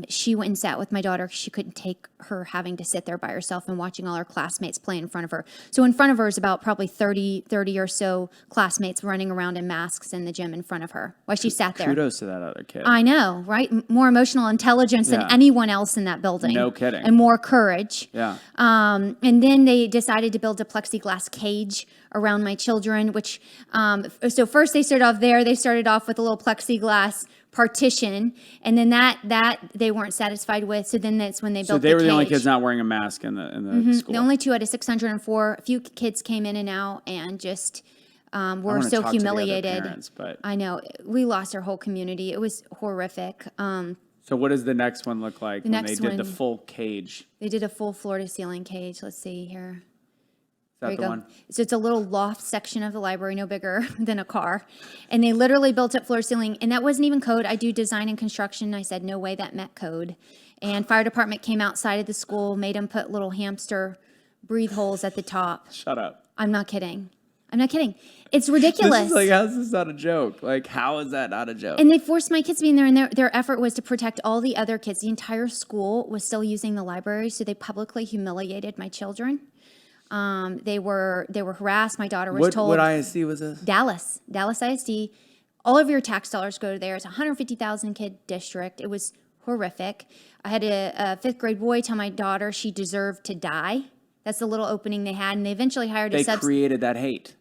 she went and sat with my daughter because she couldn't take her having to sit there by herself and watching all her classmates play in front of her. So in front of her is about probably 30 or so classmates running around in masks in the gym in front of her while she sat there. Kudos to that other kid. I know, right? More emotional intelligence than anyone else in that building. No kidding. And more courage. Yeah. And then they decided to build a plexiglass cage around my children, which, so first they started off there. They started off with a little plexiglass partition, and then that they weren't satisfied with. So then that's when they built the cage. So they were the only kids not wearing a mask in the school. The only two out of 604. A few kids came in and out and just were so humiliated. Parents, but I know. We lost our whole community. It was horrific. So what does the next one look like when they did the one- full cage? They did a full floor-to-ceiling cage. Let's see here. Is that the one? So it's a little loft section of the library, no bigger than a car. And they literally built up floor ceiling. And that wasn't even code. I do design and construction. I said, no way that met code. And fire department came outside of the school, made them put little hamster breathe holes at the top. Shut up. I'm not kidding. It's ridiculous. This is like, how is this not a joke? Like, how is that not a joke? And they forced my kids to be in there, and their effort was to protect all the other kids. The entire school was still using the library, so they publicly humiliated my children. They were harassed. My daughter was told. What ISD was this? Dallas ISD. All of your tax dollars go to there. It's a 150,000 kid district. It was horrific. I had a fifth grade boy tell my daughter she deserved to die. That's the little opening they had, and they eventually hired They created that hate.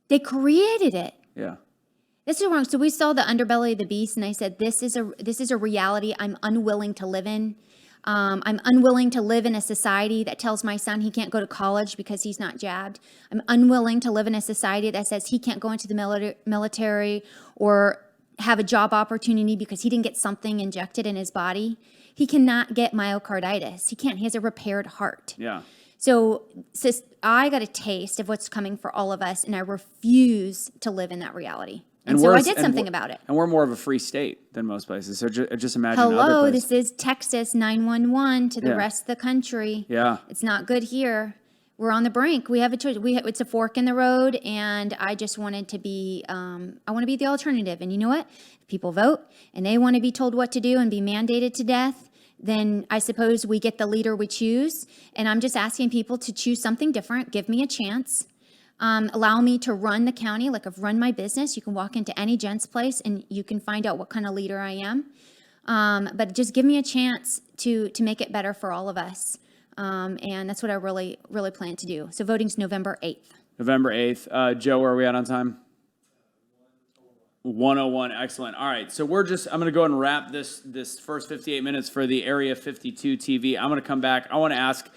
They created it. Yeah. This is wrong. So we saw the underbelly of the beast, and I said, this is a reality I'm unwilling to live in. I'm unwilling to live in a society that tells my son he can't go to college because he's not jabbed. I'm unwilling to live in a society that says he can't go into the military or have a job opportunity because he didn't get something injected in his body. He cannot get myocarditis. He can't. He has a repaired heart. Yeah. So I got a taste of what's coming for all of us, and I refuse to live in that reality. And so I did something about it. And we're more of a free state than most places. So just imagine other Hello, places. this is Texas 911 to the rest of the country. Yeah. It's not good here. We're on the brink. We have a choice. It's a fork in the road, and I just wanted to be, I want to be the alternative. And you know what? If people vote, and they want to be told what to do and be mandated to death, then I suppose we get the leader we choose. And I'm just asking people to choose something different. Give me a chance. Allow me to run the county like I've run my business. You can walk into any gent's place and you can find out what kind of leader I am. But just give me a chance to make it better for all of us. And that's what I really, really plan to do. So voting's November 8th. November 8th. Joe, where are we at on time? 101. Excellent. All right. So I'm going to go and wrap this first 58 minutes for the Area 52 TV. I'm going to come back. I want to ask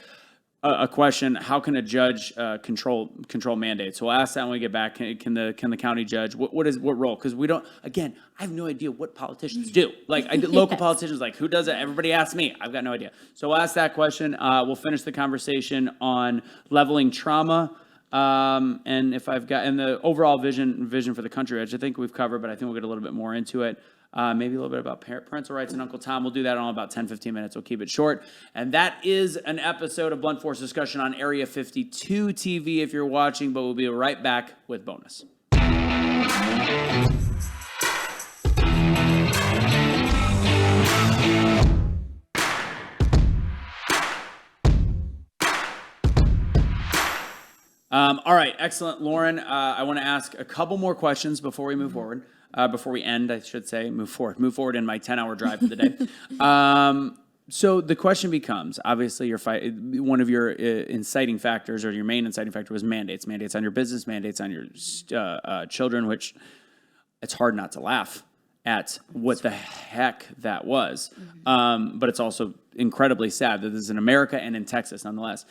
a question. How can a judge control mandates? So we'll ask that when we get back. Can the county judge, what role? Because we don't, again, I have no idea what politicians do. Like local politicians, like who does it? Everybody asks me. I've got no idea. So we'll ask that question. We'll finish the conversation on leveling trauma. And if I've got, and the overall vision for the country, which I think we've covered, but I think we'll get a little bit more into it. Maybe a little bit about parental rights and Uncle Tom. We'll do that in about 10, 15 minutes. We'll keep it short. And that is an episode of Blunt Force Discussion on Area 52 TV if you're watching, but we'll be right back with bonus. All right, excellent. Lauren, I want to ask a couple more questions before we move forward. Before we end, I should say, move forward in my 10-hour drive for the day. So the question becomes, obviously, one of your inciting factors or your main inciting factor was mandates on your business, mandates on your children, which it's hard not to laugh at what the heck that was. But it's also incredibly sad that this is in America and in Texas nonetheless.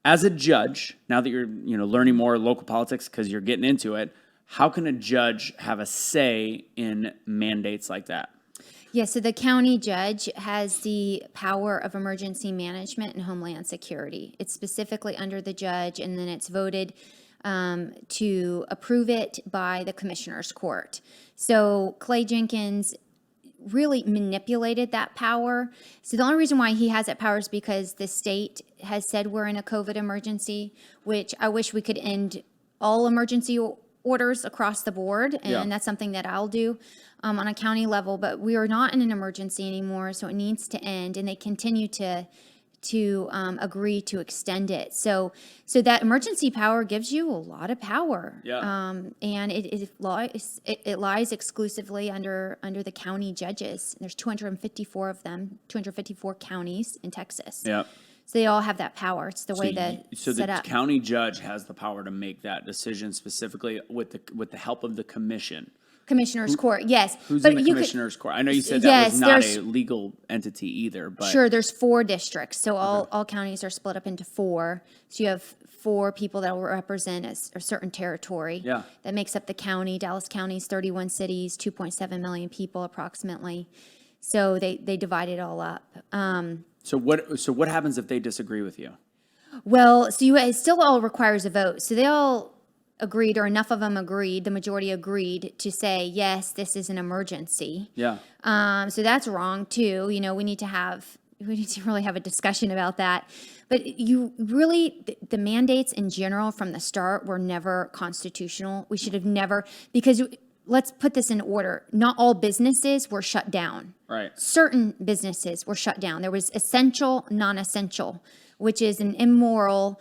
As a judge, now that you're learning more local politics because you're getting into it, How can a judge have a say in mandates like that? Yeah, so the county judge has the power of emergency management and homeland security. It's specifically under the judge, and then it's voted to approve it by the commissioner's court. So Clay Jenkins really manipulated that power. So the only reason why he has that power is because the state has said we're in a COVID emergency, which I wish we could end all emergency orders across the board, and that's something that I'll do on a county level, but we are not in an emergency anymore, so it needs to end, and they continue to agree to extend it. So that emergency power gives you a lot of power. And it lies exclusively under the county judges. There's 254 of them, 254 counties in Texas. Yeah. So they all have that power. It's the way that so set the up. county judge has the power to make that decision specifically with the help of the commission. Commissioner's court, yes. Who's but in the you commissioner's court? I know you said that was not a legal entity either, but sure, there's 4 districts, so all counties are split up into 4. So you have 4 people that will represent a certain territory. Yeah. That makes up the county. Dallas County's 31 cities, 2.7 million people approximately. So they divide it all up. So what happens if they disagree with you? Well, so it still all requires a vote. So they all agreed, or enough of them agreed, the majority agreed to say, yes, this is an emergency. Yeah. So that's wrong too. We need to really have a discussion about that. But the mandates in general from the start were never constitutional. We should have never, because let's put this in order. Not all businesses were shut down. Right. Certain businesses were shut down. There was essential, non-essential, which is an immoral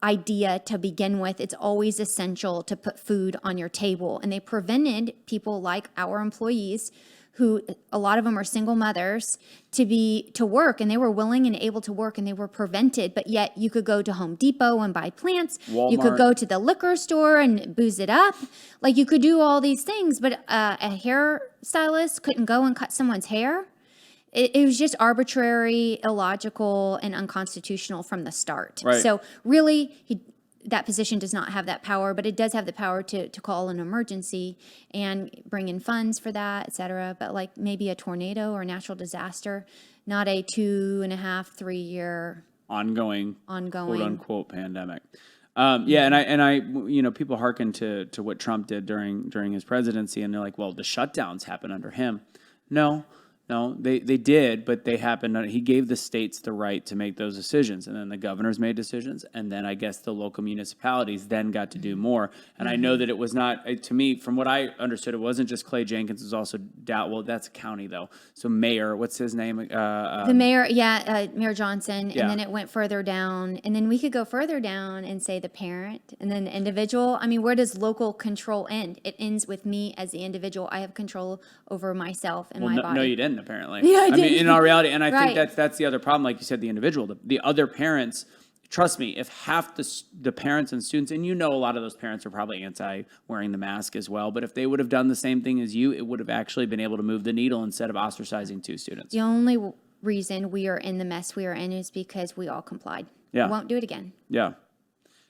idea to begin with. It's always essential to put food on your table. And they prevented people like our employees, who a lot of them are single mothers, to work, and they were willing and able to work, and they were prevented. But yet you could go to Home Depot and buy plants. Walmart. You could go to the liquor store and booze it up. Like, you could do all these things, but a hairstylist couldn't go and cut someone's hair. It was just arbitrary, illogical, and unconstitutional from the start. Right. So really, that position does not have that power, but it does have the power to call an emergency and bring in funds for that, et cetera. But like maybe a tornado or a natural disaster, not a 2.5, 3 year ongoing quote unquote pandemic. And I people hearken to what Trump did during his presidency, and they're like, well, the shutdowns happened under him. No, they did, but they happened. He gave the states the right to make those decisions, and then the governors made decisions, and then I guess the local municipalities then got to do more. And I know that it was not, to me, from what I understood, it wasn't just Clay Jenkins. It was also that's a county though. So Mayor, what's his name? The mayor, Mayor Johnson, and then it went further down, and then we could go further down and say the parent, and then the individual. I mean, where does local control end? It ends with me as the individual. I have control over myself and my body. No, you didn't. Apparently. Yeah, I mean, did. in all reality, and I Right. think that's the other problem. Like you said, the individual, the other parents. Trust me, if half the parents and students, and a lot of those parents are probably anti-wearing the mask as well, but if they would have done the same thing as you, it would have actually been able to move the needle instead of ostracizing 2 students. The only reason we are in the mess we are in is because we all complied. Yeah. We won't do it again. Yeah.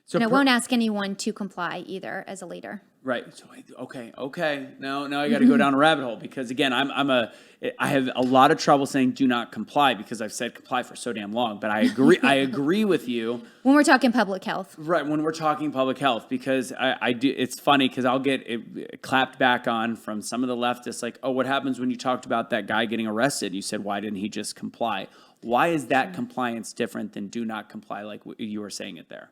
So And I won't ask anyone to comply either as a leader. Right. So okay. Now I got to go down a rabbit hole, because again, I have a lot of trouble saying do not comply, because I've said comply for so damn long. But I agree. I agree with you. When we're talking public health. Right. When we're talking public health, because I do. It's funny because I'll get it clapped back on from some of the leftists, like, oh, what happens when you talked about that guy getting arrested? You said, why didn't he just comply? Why is that compliance different than do not comply, like you were saying it there?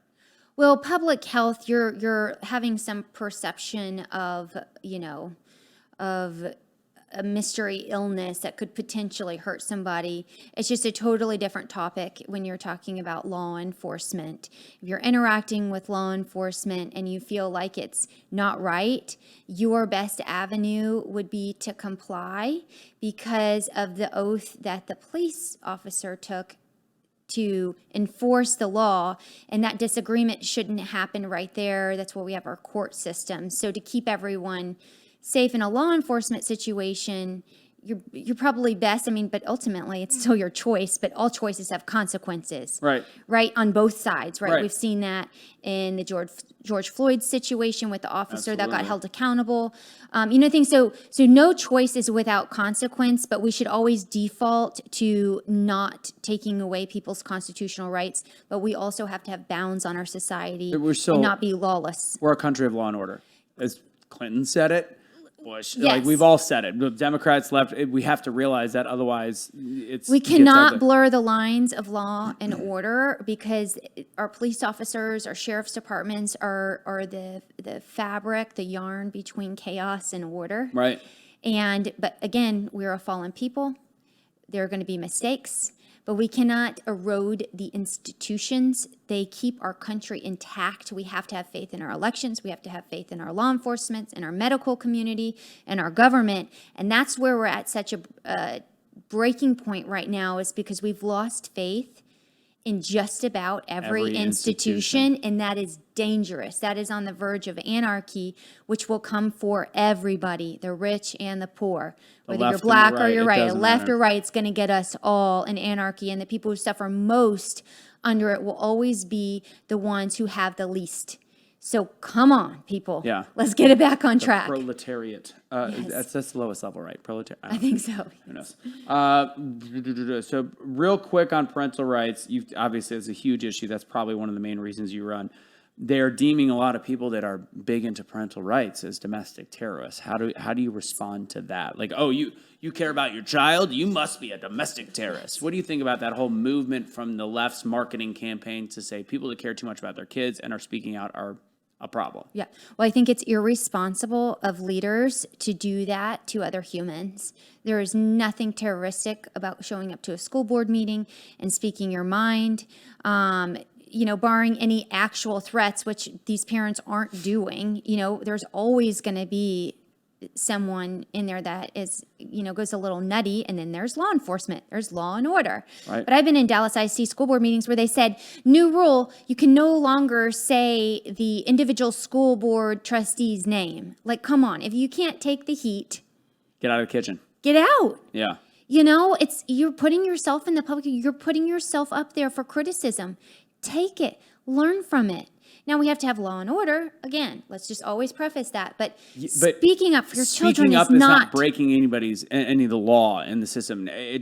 Well, public health, you're having some perception of a mystery illness that could potentially hurt somebody. It's just a totally different topic when you're talking about law enforcement. If you're interacting with law enforcement and you feel like it's not right, your best avenue would be to comply because of the oath that the police officer took to enforce the law, and that disagreement shouldn't happen right there. That's where we have our court system. So to keep everyone safe in a law enforcement situation, you're probably best. I mean, but ultimately it's still your choice, but all choices have consequences. Right. Right, on both sides, right? Right. We've seen that in the George Floyd situation with the officer that got Absolutely. held accountable. Things. So no choice is without consequence, but we should always default to not taking away people's constitutional rights. But we also have to have bounds on our society and not be lawless. We're a country of law and order. As Clinton said it, Bush, Yes. like we've all said it. The Democrats, left, we have to realize that, otherwise We cannot blur the lines of law and order, because our police officers, our sheriff's departments are the fabric, the yarn between chaos and order. Right. But again, we're a fallen people. There are going to be mistakes, but we cannot erode the institutions. They keep our country intact. We have to have faith in our elections. We have to have faith in our law enforcement, in our medical community, and our government. And that's where we're at such a breaking point right now, is because we've lost faith in just about every institution, and that is dangerous. That is on the verge of anarchy, which will come for everybody, the rich and the poor. Whether you're black or you're right, left or right, it's going to get us all in anarchy, and the people who suffer most under it will always be the ones who have the least. So come on, people. Yeah. Let's get it back on track. Proletariat. Yes. That's the lowest level, right? Proletariat. I think so. Who knows? So real quick on parental rights, obviously it's a huge issue. That's probably one of the main reasons you run. They're deeming a lot of people that are big into parental rights as domestic terrorists. How do you respond to that? Like, oh, you care about your child? You must be a domestic terrorist. What do you think about that whole movement from the left's marketing campaign to say people that care too much about their kids and are speaking out are a problem? Yeah. Well, I think it's irresponsible of leaders to do that to other humans. There is nothing terroristic about showing up to a school board meeting and speaking your mind. Barring any actual threats, which these parents aren't doing, there's always going to be someone in there that is, goes a little nutty, and then there's law enforcement, there's law and order. Right. But I've been in Dallas ISD school board meetings where they said, new rule, you can no longer say the individual school board trustee's name. Like, come on, if you can't take the heat, Get out of the kitchen. get out. Yeah. You're putting yourself in the public, you're putting yourself up there for criticism. Take it, learn from it. Now we have to have law and order. Again, let's just always preface that. But speaking up for your children is not breaking any of the law in the system. I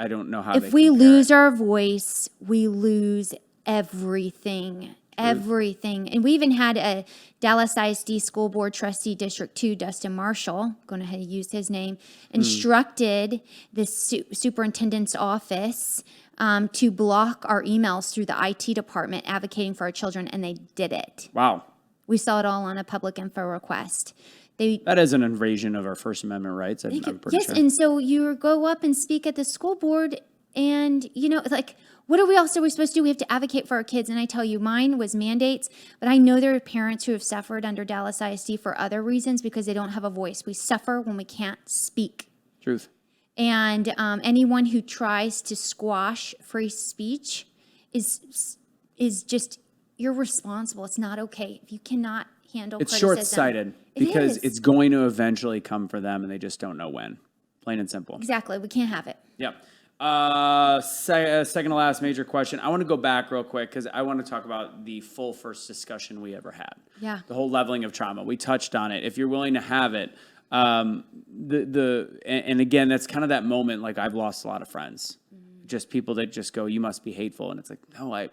don't know how. If we lose our voice, we lose everything. Everything. And we even had a Dallas ISD School Board Trustee District 2, Dustin Marshall, going ahead and use his name, instructed the superintendent's office to block our emails through the IT department advocating for our children, and they did it. Wow. We saw it all on a public info request. That is an invasion of our First Amendment rights. I'm pretty sure. Yes, and so you go up and speak at the school board, and, what else are we supposed to do? We have to advocate for our kids. And I tell you, mine was mandates, but I know there are parents who have suffered under Dallas ISD for other reasons because they don't have a voice. We suffer when we can't speak. Truth. And anyone who tries to squash free speech is just irresponsible. It's not okay. If you cannot handle It's criticism. short-sighted because it's going to eventually come for them, and they just don't know when. Plain and simple. Exactly. We can't have it. Yep. Second to last major question. I want to go back real quick because I want to talk about the full first discussion we ever had. Yeah. The whole leveling of trauma. We touched on it. If you're willing to have it, and again, that's kind of that moment. Like, I've lost a lot of friends, just people that just go, "You must be hateful," and it's like, no, I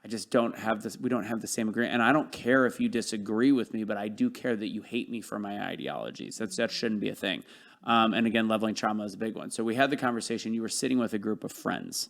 just don't have this. We don't have the same agreement, and I don't care if you disagree with me, but I do care that you hate me for my ideologies. That shouldn't be a thing. And again, leveling trauma is a big one. So we had the conversation. You were sitting with a group of friends,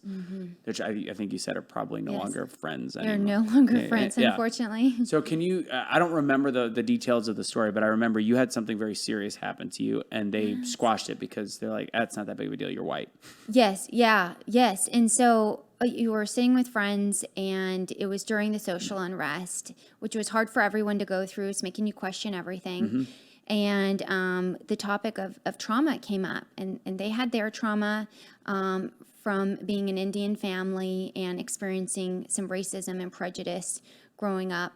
which I think you said are probably no longer friends anymore. They're no longer friends, unfortunately. So can you, I don't remember the details of the story, but I remember you had something very serious happen to you, and they squashed it because they're like, that's not that big of a deal. You're white. Yes. And so you were sitting with friends, and it was during the social unrest, which was hard for everyone to go through. It's making you question everything. And the topic of trauma came up, and they had their trauma from being an Indian family and experiencing some racism and prejudice growing up.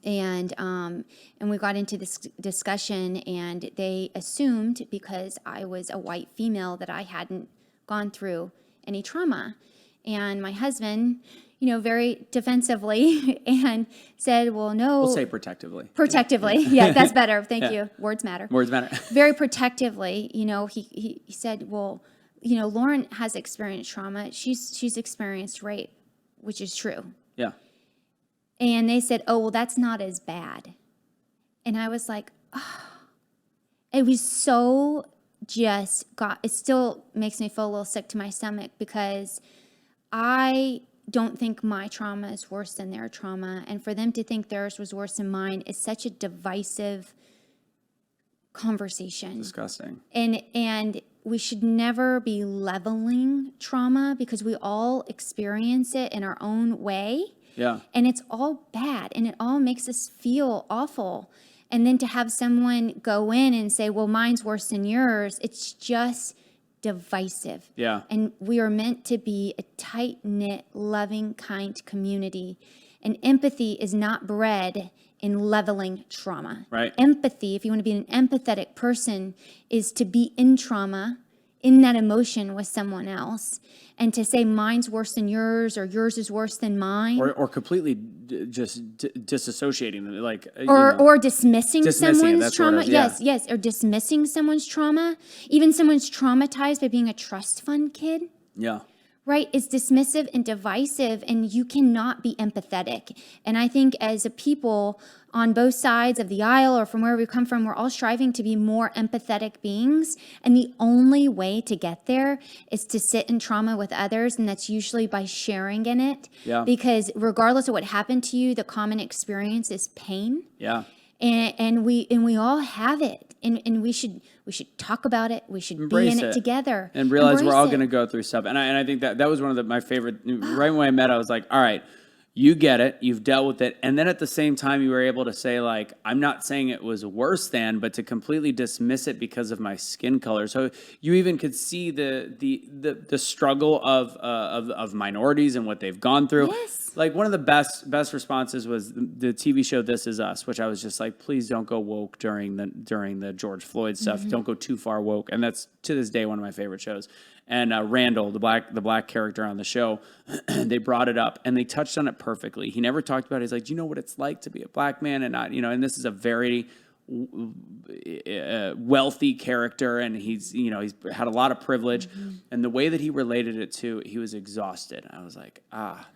And we got into this discussion, and they assumed because I was a white female that I hadn't gone through any trauma. And my husband, very defensively and said, well, no. We'll say protectively. Protectively. Yeah, that's better. Thank you. Words matter. Words matter. Very protectively, he said, well, Lauren has experienced trauma. She's experienced rape, which is true. Yeah. And they said, oh, well, that's not as bad. And I was like, oh. It was so it still makes me feel a little sick to my stomach, because I don't think my trauma is worse than their trauma. And for them to think theirs was worse than mine is such a divisive conversation. Disgusting. And we should never be leveling trauma, because we all experience it in our own way. Yeah. And it's all bad, and it all makes us feel awful. And then to have someone go in and say, well, mine's worse than yours, it's just divisive. Yeah. And we are meant to be a tight-knit, loving, kind community. And empathy is not bred in leveling trauma. Right. Empathy, if you want to be an empathetic person, is to be in trauma, in that emotion with someone else, and to say mine's worse than yours or yours is worse than mine. Or completely just disassociating them, like or dismissing someone's that's trauma. what it is, Yes, or dismissing someone's trauma. Even someone's traumatized by being a trust fund kid. Yeah. Right? It's dismissive and divisive, and you cannot be empathetic. And I think as a people on both sides of the aisle, or from where we come from, we're all striving to be more empathetic beings. And the only way to get there is to sit in trauma with others, and that's usually by sharing in it. Yeah. Because regardless of what happened to you, the common experience is pain. Yeah. And we all have it, and we should talk about it. We should Embrace be in it together and realize we're Embrace all it. going to go through stuff. And I think that was one of my favorite. Right when I met, I was like, all right, you get it, you've dealt with it, and then at the same time, you were able to say, like, I'm not saying it was worse than, but to completely dismiss it because of my skin color. So you even could see the struggle of minorities and what they've gone through. Yes. Like, one of the best responses was the TV show This Is Us, which I was just like, please don't go woke during the George Floyd stuff. Mm-hmm. Don't go too far woke. And that's, to this day, one of my favorite shows. And Randall, the black character on the show, they brought it up and they touched on it perfectly. He never talked about it. He's like, do you know what it's like to be a black man and not, and this is a very wealthy character, and he's had a lot of privilege, and the way that he related it to, he was exhausted. I was like,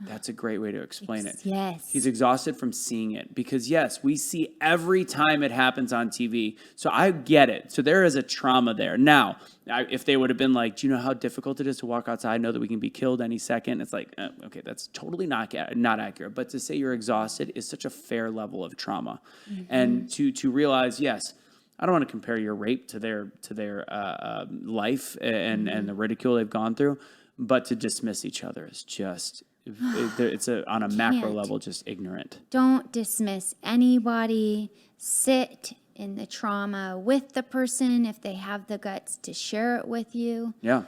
that's a great way to explain it. Yes. He's exhausted from seeing it, because yes, we see every time it happens on TV. So I get it. So there is a trauma there. Now, if they would have been like, do you know how difficult it is to walk outside, know that we can be killed any second? It's like, okay, that's totally not accurate. But to say you're exhausted is such a fair level of trauma. Mm-hmm. And to realize, yes, I don't want to compare your rape to their life and the ridicule they've gone through, but to dismiss each other is just, it's on a macro level, just ignorant. Don't dismiss anybody. Sit in the trauma with the person if they have the guts to share it with you. Yeah.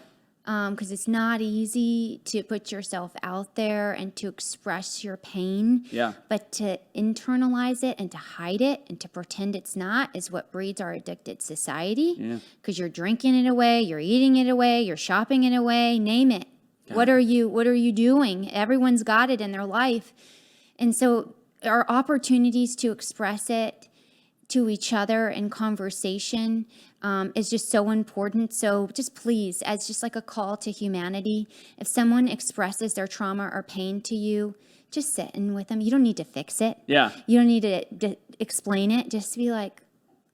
Because it's not easy to put yourself out there and to express your pain. Yeah. But to internalize it and to hide it and to pretend it's not is what breeds our addicted society. Yeah. Because you're drinking it away, you're eating it away, you're shopping it away, name it. Yeah. What are you doing? Everyone's got it in their life. And so our opportunities to express it to each other in conversation is just so important. So just please, as just like a call to humanity, if someone expresses their trauma or pain to you, just sit in with them. You don't need to fix it. Yeah. You don't need to explain it. Just be like,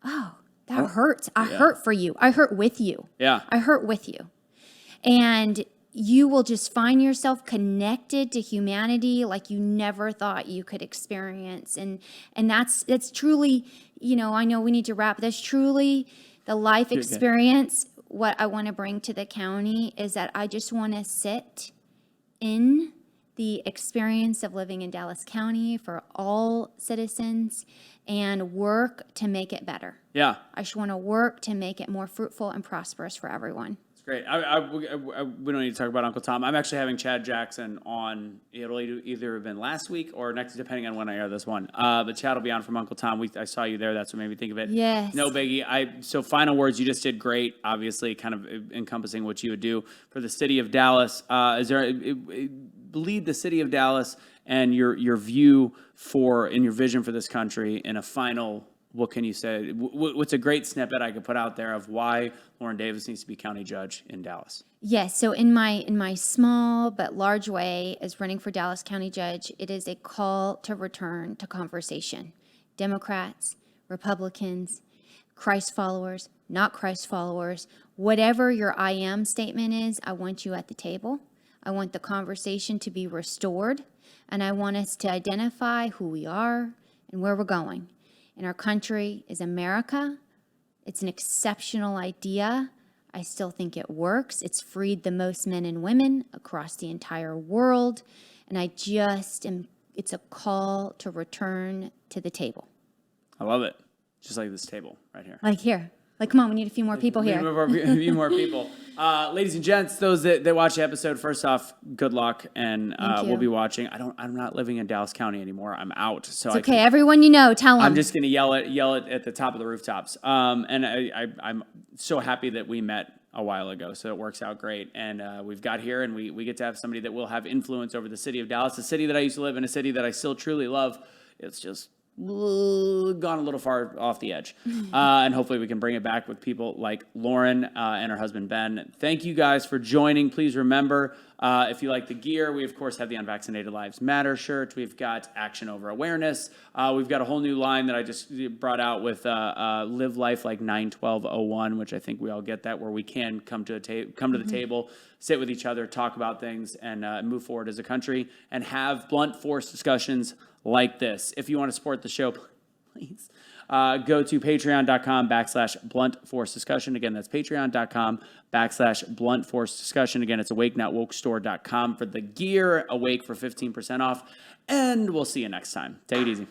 oh, that hurts. I hurt for you. I hurt with you. Yeah. I hurt with you. And you will just find yourself connected to humanity like you never thought you could experience. And that's truly, I know we need to wrap. That's truly the life experience. What I want to bring to the county is that I just want to sit in the experience of living in Dallas County for all citizens and work to make it better. Yeah. I just want to work to make it more fruitful and prosperous for everyone. Great. We don't need to talk about Uncle Tom. I'm actually having Chad Jackson on. It'll either have been last week or next, depending on when I air this one. But Chad will be on from Uncle Tom. I saw you there. That's what made me think of it. Yes. No biggie. So final words. You just did great. Obviously, kind of encompassing what you would do for the city of Dallas. Is there lead the city of Dallas and your view and your vision for this country in a final. What can you say? What's a great snippet I could put out there of why Lauren Davis needs to be county judge in Dallas? Yes. So in my small but large way as running for Dallas County Judge, it is a call to return to conversation. Democrats, Republicans, Christ followers, not Christ followers, whatever your I am statement is, I want you at the table. I want the conversation to be restored, and I want us to identify who we are and where we're going. And our country is America. It's an exceptional idea. I still think it works. It's freed the most men and women across the entire world. And it's a call to return to the table. I love it. Just like this table right here. Like here. Like, come on, we need a few more people here. A few more people. Ladies and gents, those that watch the episode, first off, good luck, and we'll be watching. I'm not living in Dallas County anymore. I'm out. So it's okay. Everyone you know, tell them. I'm just gonna yell it at the top of the rooftops. And I'm so happy that we met a while ago, so it works out great. And we've got here, and we get to have somebody that will have influence over the city of Dallas, a city that I used to live in, a city that I still truly love. It's just gone a little far off the edge. And hopefully we can bring it back with people like Lauren and her husband, Ben. Thank you guys for joining. Please remember, if you like the gear, we, of course, have the Unvaccinated Lives Matter shirt. We've got Action Over Awareness. We've got a whole new line that I just brought out with Live Life Like 9/12/01, which I think we all get that, where we can come to the table, sit with each other, talk about things, and move forward as a country, and have blunt force discussions like this. If you want to support the show, please go to patreon.com/bluntforcediscussion. Again, that's patreon.com/bluntforcediscussion. Again, it's awakenotwokestore.com for the gear, Awake for 15% off. And we'll see you next time. Take it easy.